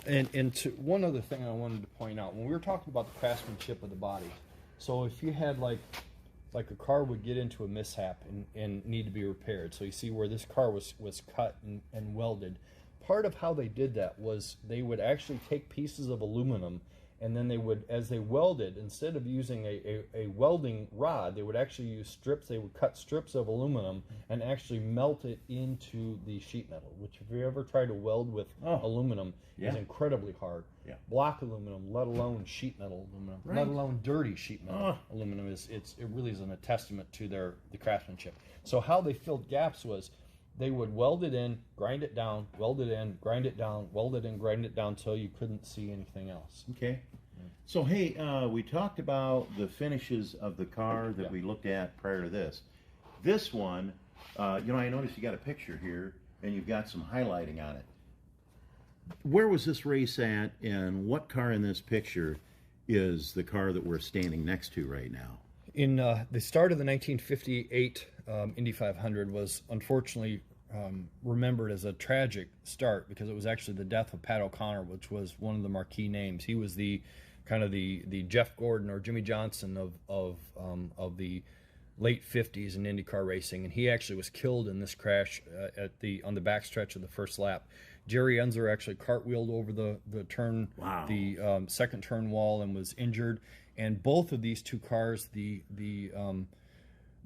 And one other thing I wanted to point out, when we were talking about the craftsmanship of the body, so if you had like a car would get into a mishap and need to be repaired, so you see where this car was cut and welded, part of how they did that was they would actually take pieces of aluminum, and then they would, as they welded, instead of using a welding rod, they would actually use strips. They would cut strips of aluminum and actually melt it into the sheet metal, which if you ever try to weld with aluminum, is incredibly hard. Yeah. Block aluminum, let alone sheet metal aluminum, let alone dirty sheet metal aluminum, it really is a testament to the craftsmanship. So how they filled gaps was they would weld it in, grind it down, weld it in, grind it down, weld it in, grind it down, so you couldn't see anything else. Okay. So, hey, we talked about the finishes of the car that we looked at prior to this. This one, I noticed you got a picture here, and you've got some highlighting on it. Where was this race at, and what car in this picture is the car that we're standing next to right now? In the start of the 1958 Indy 500 was unfortunately remembered as a tragic start, because it was actually the death of Pat O'Connor, which was one of the marquee names. He was the kind of the Jeff Gordon or Jimmy Johnson of the late 50s in Indy car racing, and he actually was killed in this crash on the backstretch of the first lap. Jerry Enzer actually cartwheeled over the turn, the second turn wall, and was injured. And both of these two cars, the Bo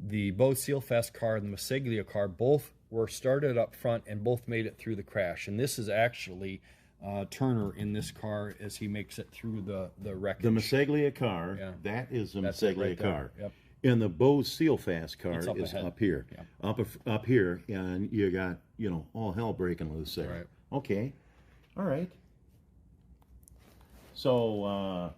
Sealfest car and the Maseglia car, both were started up front and both made it through the crash. And this is actually Turner in this car as he makes it through the wreckage. The Maseglia car, that is the Maseglia car. Yep. And the Bo Sealfast car is ahead. up here. Yeah. Up here, and you got, all hell breaking loose there. Right. Okay. All right. So,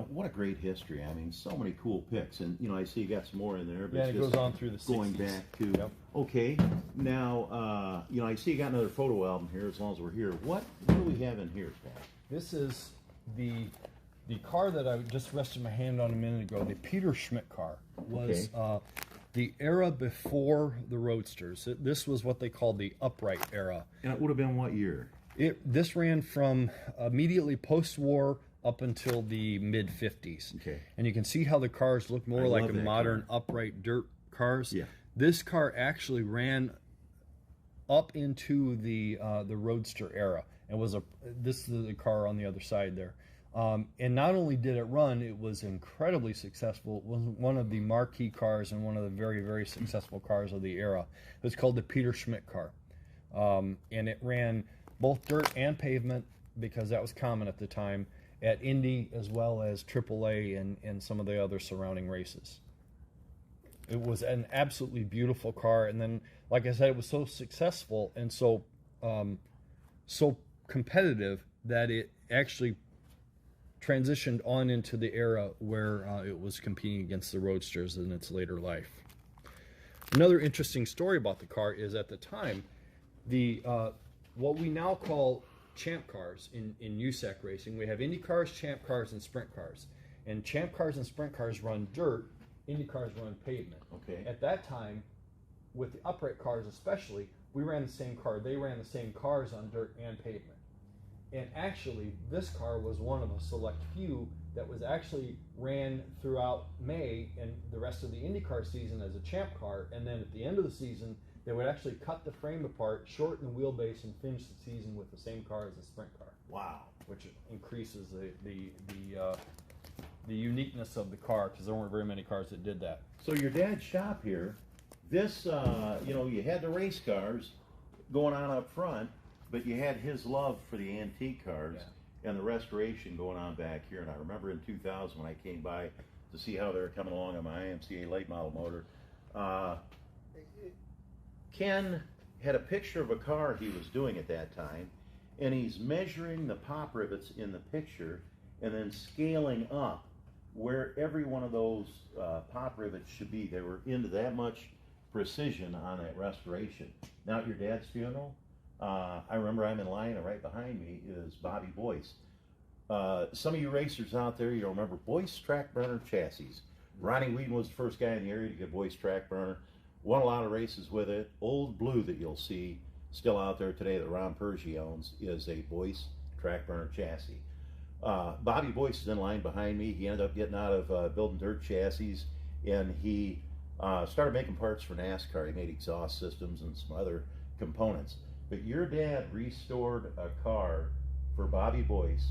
what a great history. I mean, so many cool picks. And, I see you got some more in there. But it goes on through the 60s. Going back to, okay. Now, I see you got another photo album here as long as we're here. What do we have in here, Pat? This is the the car that I just rested my hand on a minute ago, the Peter Schmidt car, was the era before the Roadsters. This was what they called the upright era. And it would have been what year? This ran from immediately post-war up until the mid-50s. Okay. And you can see how the cars look more like a modern upright dirt cars. Yeah. This car actually ran up into the Roadster era, and this is the car on the other side there. And not only did it run, it was incredibly successful. It was one of the marquee cars and one of the very, very successful cars of the era. It was called the Peter Schmidt car. And it ran both dirt and pavement, because that was common at the time, at Indy as well as AAA and some of the other surrounding races. It was an absolutely beautiful car, and then, like I said, it was so successful and so competitive that it actually transitioned on into the era where it was competing against the Roadsters in its later life. Another interesting story about the car is, at the time, the what we now call champ cars in USAC racing, we have Indy Cars, champ cars, and sprint cars. And champ cars and sprint cars run dirt, Indy Cars run pavement. Okay. At that time, with the upright cars especially, we ran the same car. They ran the same cars on dirt and pavement. And actually, this car was one of a select few that was actually ran throughout May and the rest of the IndyCar season as a champ car. And then at the end of the season, they would actually cut the frame apart, shorten the wheelbase, and finish the season with the same car as a sprint car. Wow. Which increases the uniqueness of the car, because there weren't very many cars that did that. So your dad's shop here, this, you had the race cars going on up front, but you had his love for the antique cars and the restoration going on back here. And I remember in 2000 when I came by to see how they were coming along on my IMCA late model motor, Ken had a picture of a car he was doing at that time, and he's measuring the pop rivets in the picture and then scaling up where every one of those pop rivets should be. They were into that much precision on that restoration. Now at your dad's funeral, I remember I'm in line, and right behind me is Bobby Boyce. Some of you racers out there, you'll remember Boyce track burner chassis. Ronnie Whedon was the first guy in the area to get Boyce track burner. Won a lot of races with it. Old Blue that you'll see still out there today that Ron Pershey owns is a Boyce track burner chassis. Bobby Boyce is in line behind me. He ended up getting out of building dirt chassis, and he started making parts for NASCAR. He made exhaust systems and some other components. But your dad restored a car for Bobby Boyce,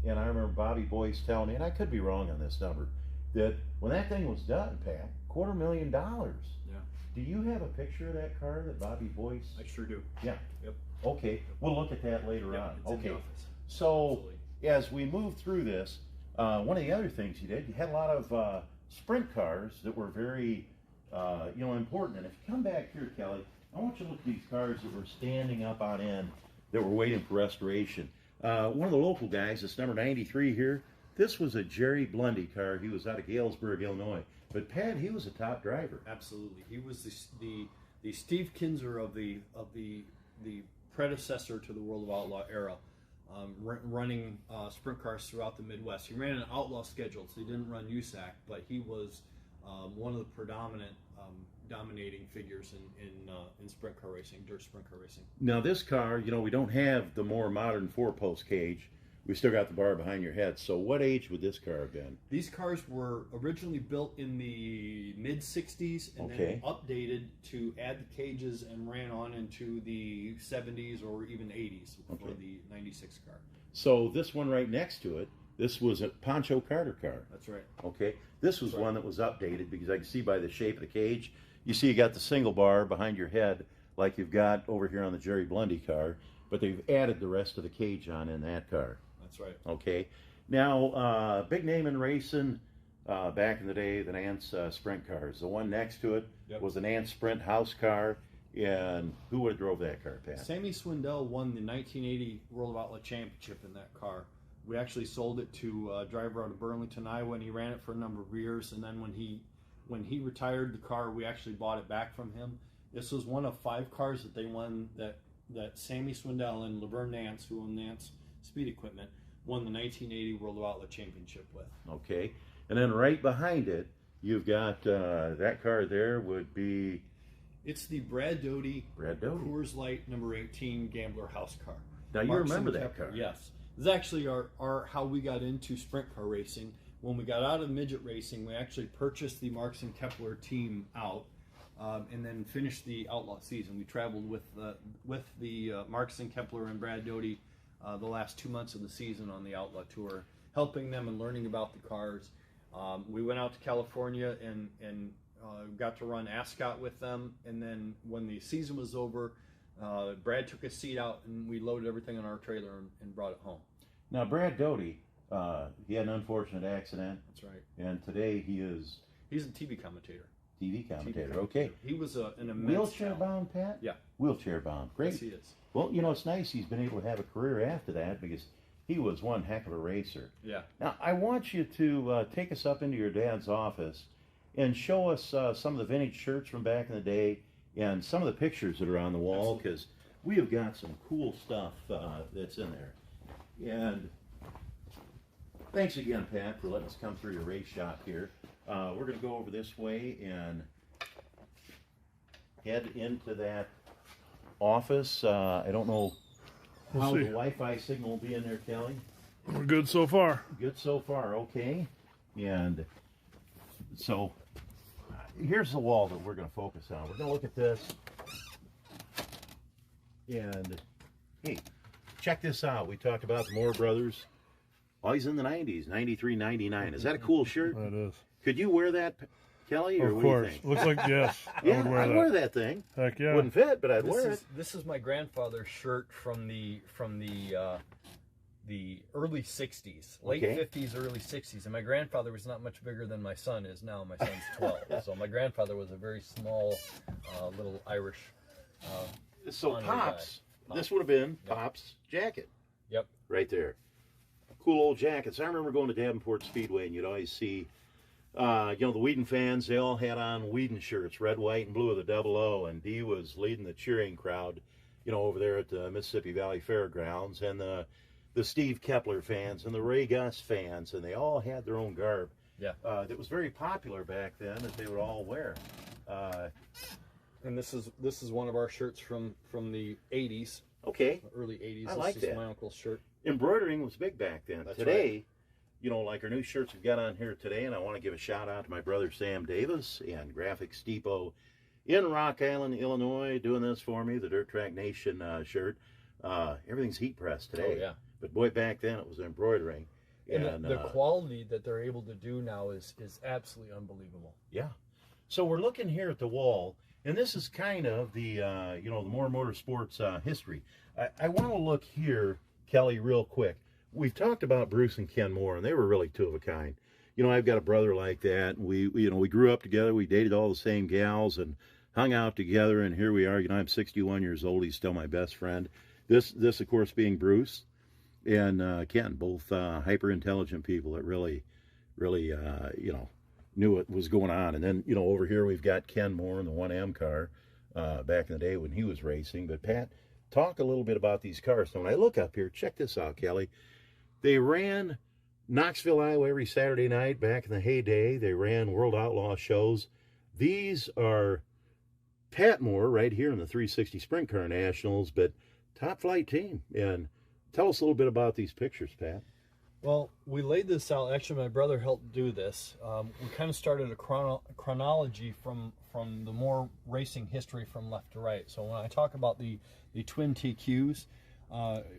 and I remember Bobby Boyce telling me, and I could be wrong on this number, that when that thing was done, Pat, $250,000. Yeah. Do you have a picture of that car that Bobby Boyce? I sure do. Yeah. Yep. Okay, we'll look at that later on. It's in the office. So Absolutely. as we move through this, one of the other things you did, you had a lot of sprint cars that were very, important. And if you come back here, Kelly, I want you to look at these cars that were standing up on end that were waiting for restoration. One of the local guys, this number 93 here, this was a Jerry Blundy car. He was out of Galesburg, Illinois. But Pat, he was a top driver. Absolutely, he was the Steve Kinzer of the predecessor to the World of Outlaw era, running sprint cars throughout the Midwest. He ran an outlaw schedule, so he didn't run USAC, but he was one of the predominant dominating figures in sprint car racing, dirt sprint car racing. Now this car, we don't have the more modern 4-post cage. We still got the bar behind your head. So what age would this car have been? These cars were originally built in the mid-60s and then updated to add the cages and ran on into the 70s or even 80s for the 96 car. So this one right next to it, this was a Pancho Carter car. That's right. Okay. This was one that was updated because I can see by the shape of the cage, you see you got the single bar behind your head like you've got over here on the Jerry Blundy car, but they've added the rest of the cage on in that car. That's right. Okay. Now, big name in racing back in the day, the Nance sprint cars. The one next to it was the Nance Sprint house car. And who would have drove that car, Pat? Sammy Swindell won the 1980 World of Outlaw Championship in that car. We actually sold it to a driver out of Burlington, Iowa, and he ran it for a number of years. And then when he retired the car, we actually bought it back from him. This was one of 5 cars that they won that Sammy Swindell and Laverne Nance, who owned Nance Speed Equipment, won the 1980 World Outlaw Championship with. Okay. And then right behind it, you've got that car there would be... It's the Brad Doty Coors Light number 18 Gambler House car. Now, you remember that car? Yes. This is actually our how we got into sprint car racing. When we got out of midget racing, we actually purchased the Marks and Kepler team out, and then finished the outlaw season. We traveled with the Marks and Kepler and Brad Doty the last 2 months of the season on the outlaw tour, helping them and learning about the cars. We went out to California and got to run Ascot with them, and then when the season was over, Brad took a seat out and we loaded everything on our trailer and brought it home. Now, Brad Doty, he had an unfortunate accident. That's right. And today he's a TV commentator. TV commentator, okay. He was an immense wheelchair-bound, Pat? Yeah. Wheelchair-bound, great. Yes, he is. Well, it's nice he's been able to have a career after that, because he was one heck of a racer. Yeah. Now, I want you to take us up into your dad's office and show us some of the vintage shirts from back in the day and some of the pictures that are on the wall, because we have got some cool stuff that's in there. And thanks again, Pat, for letting us come through your race shop here. We're going to go over this way and head into that office. I don't know how the Wi-Fi signal will be in there, Kelly. We're good so far. Good so far, okay. And so here's the wall that we're going to focus on. We're going to look at this. And hey, check this out. We talked about the Moore brothers. Always in the 90s, 93, 99. Is that a cool shirt? That is. Could you wear that, Kelly? Or of what course. Do you think? Looks like, yes. Yeah, I'd wear that thing. Heck yeah. Wouldn't fit, but I'd wear it. This is my grandfather's shirt from the early 60s, late 50s, early 60s. And my grandfather was not much bigger than my son is now. My son's 12. So my grandfather was a very small, little Irish. So Pops, this would have been Pop's jacket. Yep. Right there. Cool old jackets. I remember going to Davenport Speedway, and you'd always see, the Whedon fans, they all had on Whedon shirts, red, white, and blue with a 00, and Dee was leading the cheering crowd, over there at the Mississippi Valley Fairgrounds, and the Steve Kepler fans and the Ray Gus fans, and they all had their own garb. Yeah. That was very popular back then that they would all wear. And this is one of our shirts from the 80s. Okay. Early 80s. I like this that. is my uncle's shirt. Embroidering was big back then. That's today, right. Like our new shirts we've got on here today, and I want to give a shout out to my brother Sam Davis and Graphics Depot in Rock Island, Illinois, doing this for me, the Dirt Track Nation shirt. Everything's heat pressed today. Oh, yeah. But boy, back then it was embroidering. And the quality that they're able to do now is absolutely unbelievable. Yeah. So we're looking here at the wall, and this is kind of the, the Moore Motorsports history. I want to look here, Kelly, real quick. We've talked about Bruce and Ken Moore, and they were really two of a kind. I've got a brother like that, and we grew up together. We dated all the same gals and hung out together, and here we are. I'm 61 years old. He's still my best friend. This of course, being Bruce and Ken, both hyper-intelligent people that really, knew what was going on. And then, over here we've got Ken Moore in the 1M car back in the day when he was racing. But Pat, talk a little bit about these cars. So when I look up here, check this out, Kelly. They ran Knoxville, Iowa every Saturday night back in the heyday. They ran World Outlaw shows. These are Pat Moore right here in the 360 Sprint Car Nationals, but top flight team. And tell us a little bit about these pictures, Pat. Well, we laid this out. Actually, my brother helped do this. We kind of started a chronology from the Moore racing history from left to right. So when I talk about the twin TQs,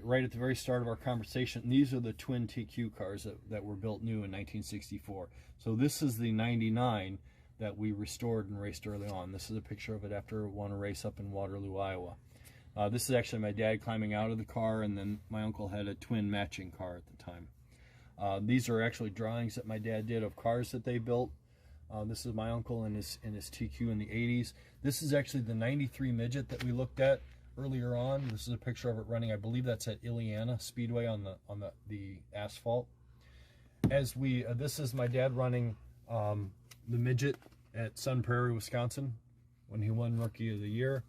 right at the very start of our conversation, these are the twin TQ cars that were built new in 1964. So this is the 99 that we restored and raced early on. This is a picture of it after it won a race up in Waterloo, Iowa. This is actually my dad climbing out of the car, and then my uncle had a twin matching car at the time. These are actually drawings that my dad did of cars that they built. This is my uncle in his TQ in the 80s. This is actually the 93 midget that we looked at earlier on. This is a picture of it running. I believe that's at Ileana Speedway on the asphalt. This is my dad running the midget at Sun Prairie, Wisconsin, when he won Rookie of the Year.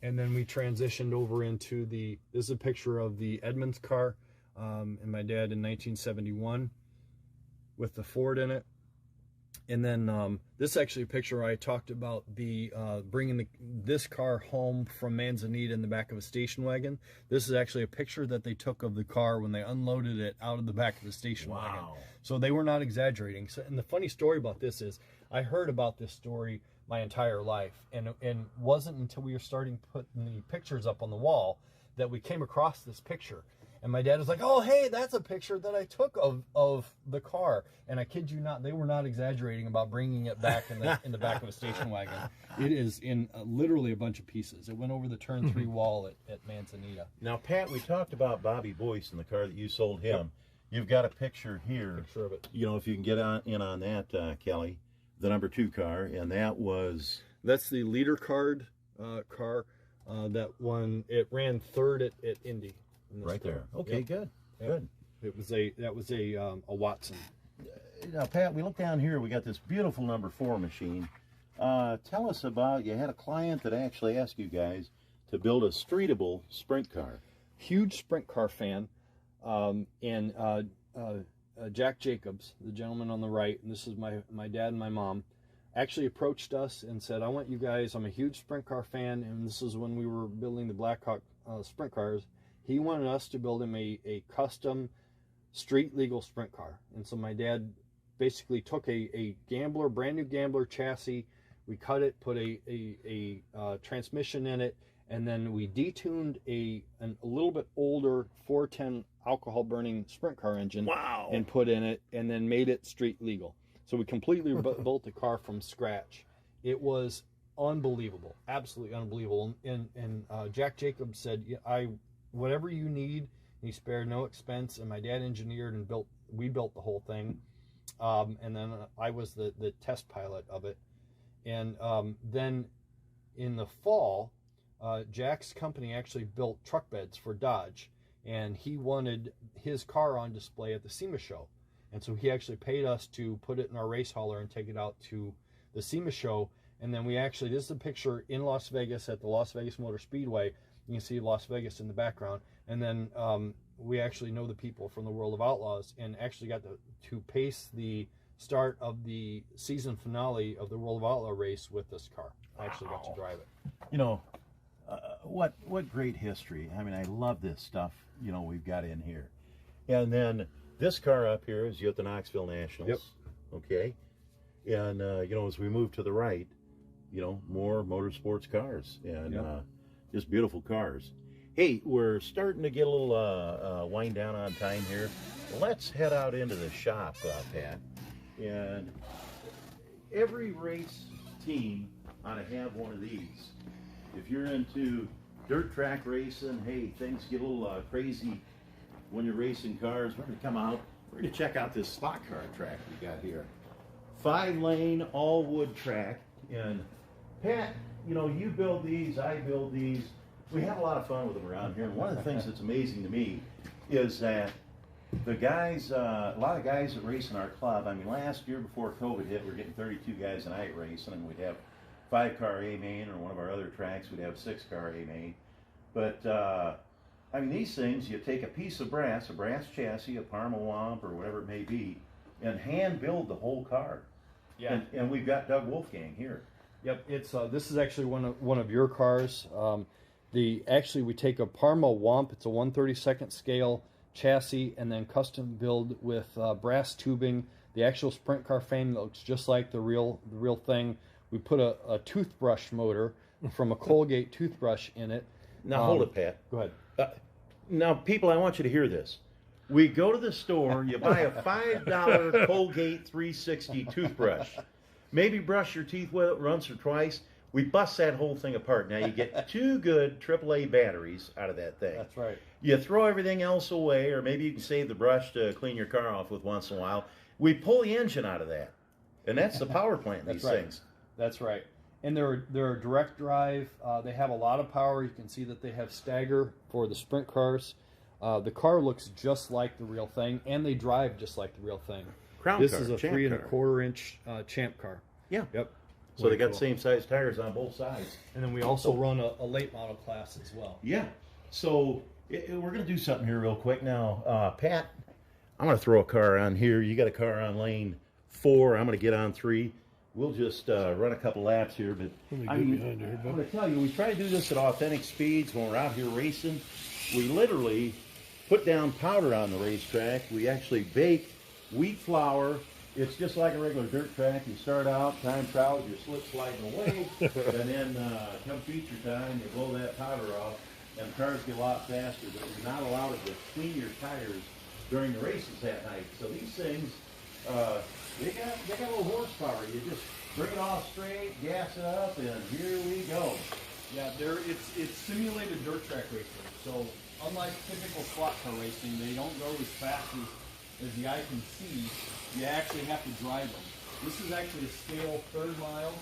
And then we transitioned over into this is a picture of the Edmonds car and my dad in 1971 with the Ford in it. And then this is actually a picture where I talked about the bringing this car home from Manzanita in the back of a station wagon. This is actually a picture that they took of the car when they unloaded it out of the back of the station wagon. So they were not exaggerating. So, and the funny story about this is I heard about this story my entire life, and wasn't until we were starting putting the pictures up on the wall that we came across this picture. And my dad was like, "Oh, hey, that's a picture that I took of the car." And I kid you not, they were not exaggerating about bringing it back in the back of a station wagon. It is in literally a bunch of pieces. It went over the turn 3 wall at Manzanita. Now, Pat, we talked about Bobby Boyce and the car that you sold him. Yep. You've got a picture here. Picture of it. You know, if you can get in on that, Kelly, the number 2 car, and that's the leader card car that won. It ran 3rd at Indy. Right there. Okay, yep. Good. Yep. Good. That was a Watson. Now, Pat, we look down here. We got this beautiful number 4 machine. Tell us about, you had a client that actually asked you guys to build a streetable sprint car. Huge sprint car fan, and Jack Jacobs, the gentleman on the right, and this is my dad and my mom, actually approached us and said, "I want you guys. I'm a huge sprint car fan," and this is when we were building the Blackhawk sprint cars. He wanted us to build him a custom street legal sprint car. And so my dad basically took a Gambler, brand new Gambler chassis. We cut it, put a transmission in it, and then we detuned a little bit older 410 alcohol burning sprint car engine. Wow. And put in it, and then made it street legal. So we completely built the car from scratch. It was unbelievable, absolutely unbelievable. And Jack Jacobs said, whatever you need, he spared no expense, and my dad engineered and we built the whole thing, and then I was the test pilot of it. And then in the fall, Jack's company actually built truck beds for Dodge, and he wanted his car on display at the SEMA show, and so he actually paid us to put it in our race hauler and take it out to the SEMA show. And then this is a picture in Las Vegas at the Las Vegas Motor Speedway. You can see Las Vegas in the background. And then we actually know the people from the World of Outlaws and actually got to pace the start of the season finale of the World of Outlaw race with this car. I actually got to drive it. You know, what great history. I mean, I love this stuff, you know, we've got in here. And then this car up here is at the Knoxville Nationals. Yep. Okay. And, you know, as we move to the right, you know, more motorsports cars. And, yep. Just beautiful cars. Hey, we're starting to get a little wind down on time here. Let's head out into the shop, Pat. And every race team ought to have one of these. If you're into dirt track racing, hey, things get a little crazy when you're racing cars. We're going to come out. We're going to check out this stock car track we got here. 5-lane, all-wood track. And Pat, you know, you build these, I build these. We have a lot of fun with them around here. And one of the things that's amazing to me is that the guys, a lot of guys that race in our club, I mean, last year before COVID hit, we were getting 32 guys a night racing, and we'd have 5-car A-main, or one of our other tracks, we'd have 6-car A-main. But, I mean, these things, you take a piece of brass, a brass chassis, a Parma Womp, or whatever it may be, and hand build the whole car. Yeah. And we've got Doug Wolfgang here. Yep, it's this is actually one of your cars. Actually we take a Parma Womp. It's a 1/32 scale chassis, and then custom build with brass tubing. The actual sprint car frame looks just like the real thing. We put a toothbrush motor from a Colgate toothbrush in it. Now hold it, Pat. Go ahead. Now, people, I want you to hear this. We go to the store, you buy a $5 Colgate 360 toothbrush. Maybe brush your teeth with it once or twice. We bust that whole thing apart. Now, you get 2 good AAA batteries out of that thing. That's right. You throw everything else away, or maybe you can save the brush to clean your car off with once in a while. We pull the engine out of that. And that's the power plant in these things. That's right. And they're direct drive. They have a lot of power. You can see that they have stagger for the sprint cars. The car looks just like the real thing, and they drive just like the real thing. This is a 3 1/4 inch Champ car. Yeah. Yep. So they got the same size tires on both sides. And then we also run a late model class as well. Yeah. So We're going to do something here real quick. Now, Pat, I'm going to throw a car on here. You got a car on lane 4. I'm going to get on 3. We'll just run a couple laps here. But I'm going to tell you, we try to do this at authentic speeds when we're out here racing. We literally put down powder on the racetrack. We actually bake wheat flour. It's just like a regular dirt track. You start out, time trials, you're slip sliding away, and then come feature time, you blow that powder off, and the cars get a lot faster. But you're not allowed to clean your tires during the races that night. So these things, they got a little horsepower. You just bring it off straight, gas it up, and here we go. Yeah, it's simulated dirt track racing. So unlike typical slot car racing, they don't go as fast as the eye can see. You actually have to drive them. This is actually a scale third mile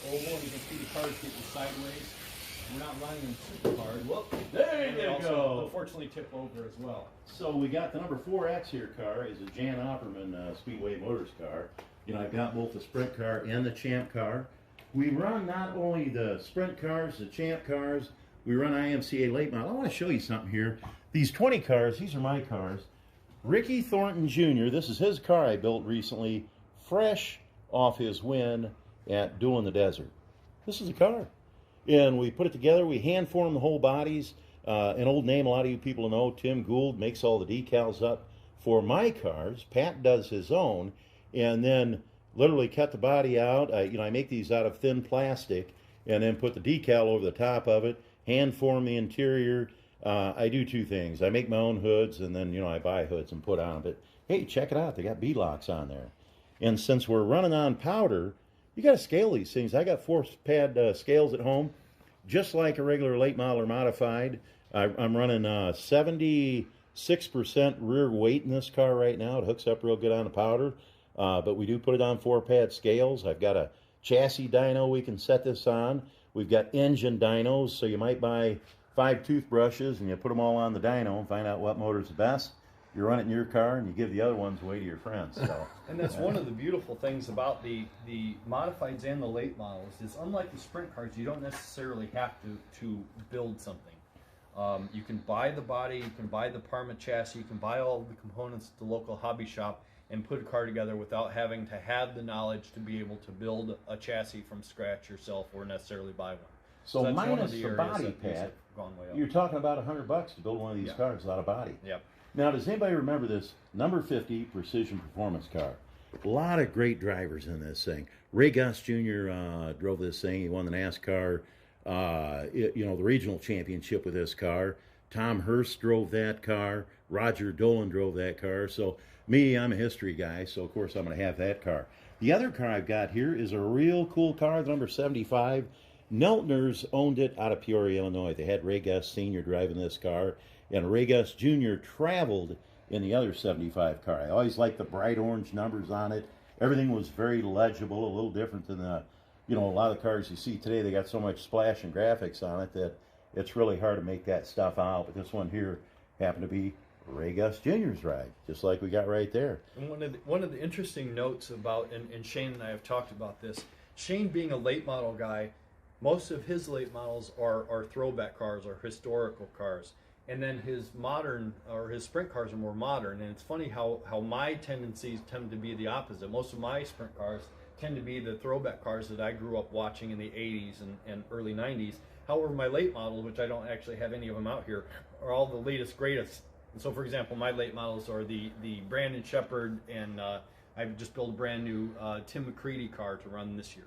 oval, and you can see the cars getting sideways. We're not running them super hard. Whoop, there you go. Unfortunately, tip over as well. So we got the number 4X here car is a Jan Opperman Speedway Motors car. You know, I've got both the sprint car and the champ car. We run not only the sprint cars, the champ cars, we run IMCA late model. I want to show you something here. These 20 cars, these are my cars. Ricky Thornton Jr., this is his car I built recently, fresh off his win at Duel in the Desert. This is a car. And we put it together, we hand form the whole bodies. An old name a lot of you people know, Tim Gould, makes all the decals up for my cars. Pat does his own, and then literally cut the body out. I make these out of thin plastic, and then put the decal over the top of it, hand form the interior. I do 2 things. I make my own hoods, and then, I buy hoods and put on. But, hey, check it out. They got beadlocks on there. And since we're running on powder, you got to scale these things. I got 4-pad scales at home, just like a regular late model or modified. I'm running 76% rear weight in this car right now. It hooks up real good on the powder. But we do put it on 4-pad scales. I've got a chassis dyno we can set this on. We've got engine dynos, so you might buy 5 toothbrushes and you put them all on the dyno and find out what motor's the best. You run it in your car and you give the other ones away to your friends. So. And that's one of the beautiful things about the modifieds and the late models is, unlike the sprint cars, you don't necessarily have to build something. You can buy the body, you can buy the Parma chassis, you can buy all the components at the local hobby shop and put a car together without having to have the knowledge to be able to build a chassis from scratch yourself or necessarily buy one. So minus the body, Pat, you're talking about $100 to build one of these cars without a body. Yep. Now, does anybody remember this number 50 Precision Performance car? A lot of great drivers in this thing. Ray Gus Jr. Drove this thing. He won the NASCAR, the regional championship with this car. Tom Hurst drove that car. Roger Dolan drove that car. So me, I'm a history guy, so of course I'm going to have that car. The other car I've got here is a real cool car, the number 75. Neltners owned it out of Peoria, Illinois. They had Ray Gus Sr. driving this car, and Ray Gus Jr. traveled in the other 75 car. I always liked the bright orange numbers on it. Everything was very legible, a little different than a lot of the cars you see today. They got so much splash and graphics on it that it's really hard to make that stuff out. But this one here happened to be Ray Gus Jr.'s ride, just like we got right there. And one of the interesting notes about, and Shane and I have talked about this, Shane being a late model guy, most of his late models are throwback cars or historical cars. And then his sprint cars are more modern. And it's funny how my tendencies tend to be the opposite. Most of my sprint cars tend to be the throwback cars that I grew up watching in the 80s and early 90s. However, my late models, which I don't actually have any of them out here, are all the latest, greatest. And so, for example, my late models are the Brandon Shepard, and I've just built a brand new Tim McCready car to run this year.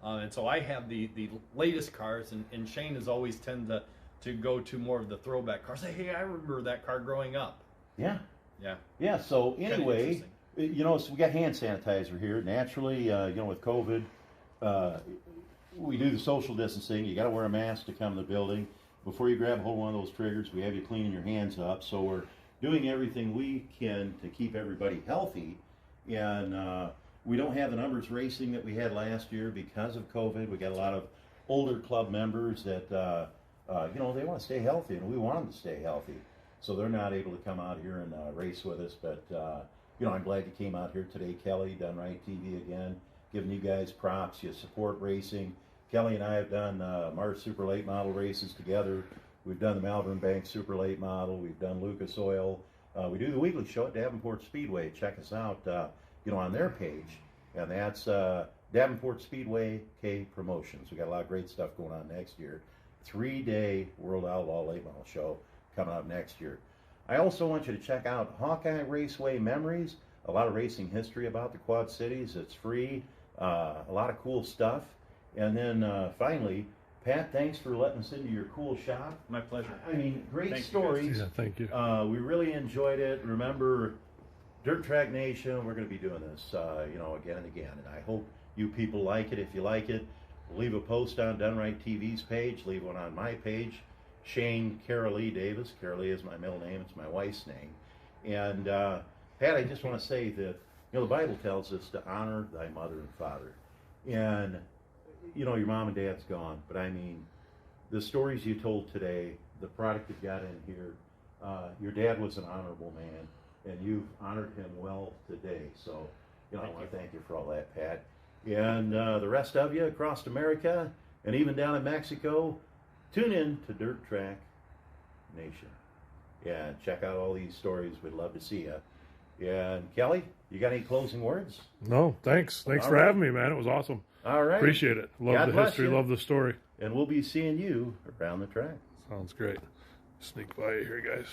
And so I have the latest cars, and Shane has always tended to go to more of the throwback cars. Hey, I remember that car growing up. Yeah. Yeah. Yeah, so anyway, so we got hand sanitizer here. Naturally, with COVID, we do the social distancing. You got to wear a mask to come to the building. Before you grab hold of one of those triggers, we have you cleaning your hands up. So we're doing everything we can to keep everybody healthy. And we don't have the numbers racing that we had last year because of COVID. We got a lot of older club members that, they want to stay healthy, and we want them to stay healthy. So they're not able to come out here and race with us. But, I'm glad you came out here today, Kelly, Done Right TV again, giving you guys props. You support racing. Kelly and I have done Mars Super Late Model races together We've done the Malvern Bank Super Late Model. We've done Lucas Oil. We do the weekly show at Davenport Speedway. Check us out, on their page, and that's Davenport Speedway K Promotions. We got a lot of great stuff going on next year. 3-day World Outlaw Late Model Show coming up next year. I also want you to check out Hawkeye Raceway Memories. A lot of racing history about the Quad Cities. It's free. A lot of cool stuff. And then finally, Pat, thanks for letting us into your cool shop. My pleasure. I mean, great Thank you, stories. Yeah, thank you. We really enjoyed it. Remember, Dirt Track Nation, we're going to be doing this, again and again. And I hope you people like it. If you like it, leave a post on Done Right TV's page. Leave one on my page. Shane Carolee Davis. Carolee is my middle name. It's my wife's name. And Pat, I just want to say that, the Bible tells us to honor thy mother and father. And, your mom and dad's gone. But I mean, the stories you told today, the product you got in here, your dad was an honorable man, and you've honored him well today. So, I want to thank you for all that, Pat. And the rest of you across America, and even down in Mexico, tune in to Dirt Track Nation. And check out all these stories. We'd love to see you. And Kelly, you got any closing words? No, thanks. Thanks for having me, man. It was awesome. All right. Appreciate it. Love the history, love the story. And we'll be seeing you around the track. Sounds great. Sneak by you here, guys.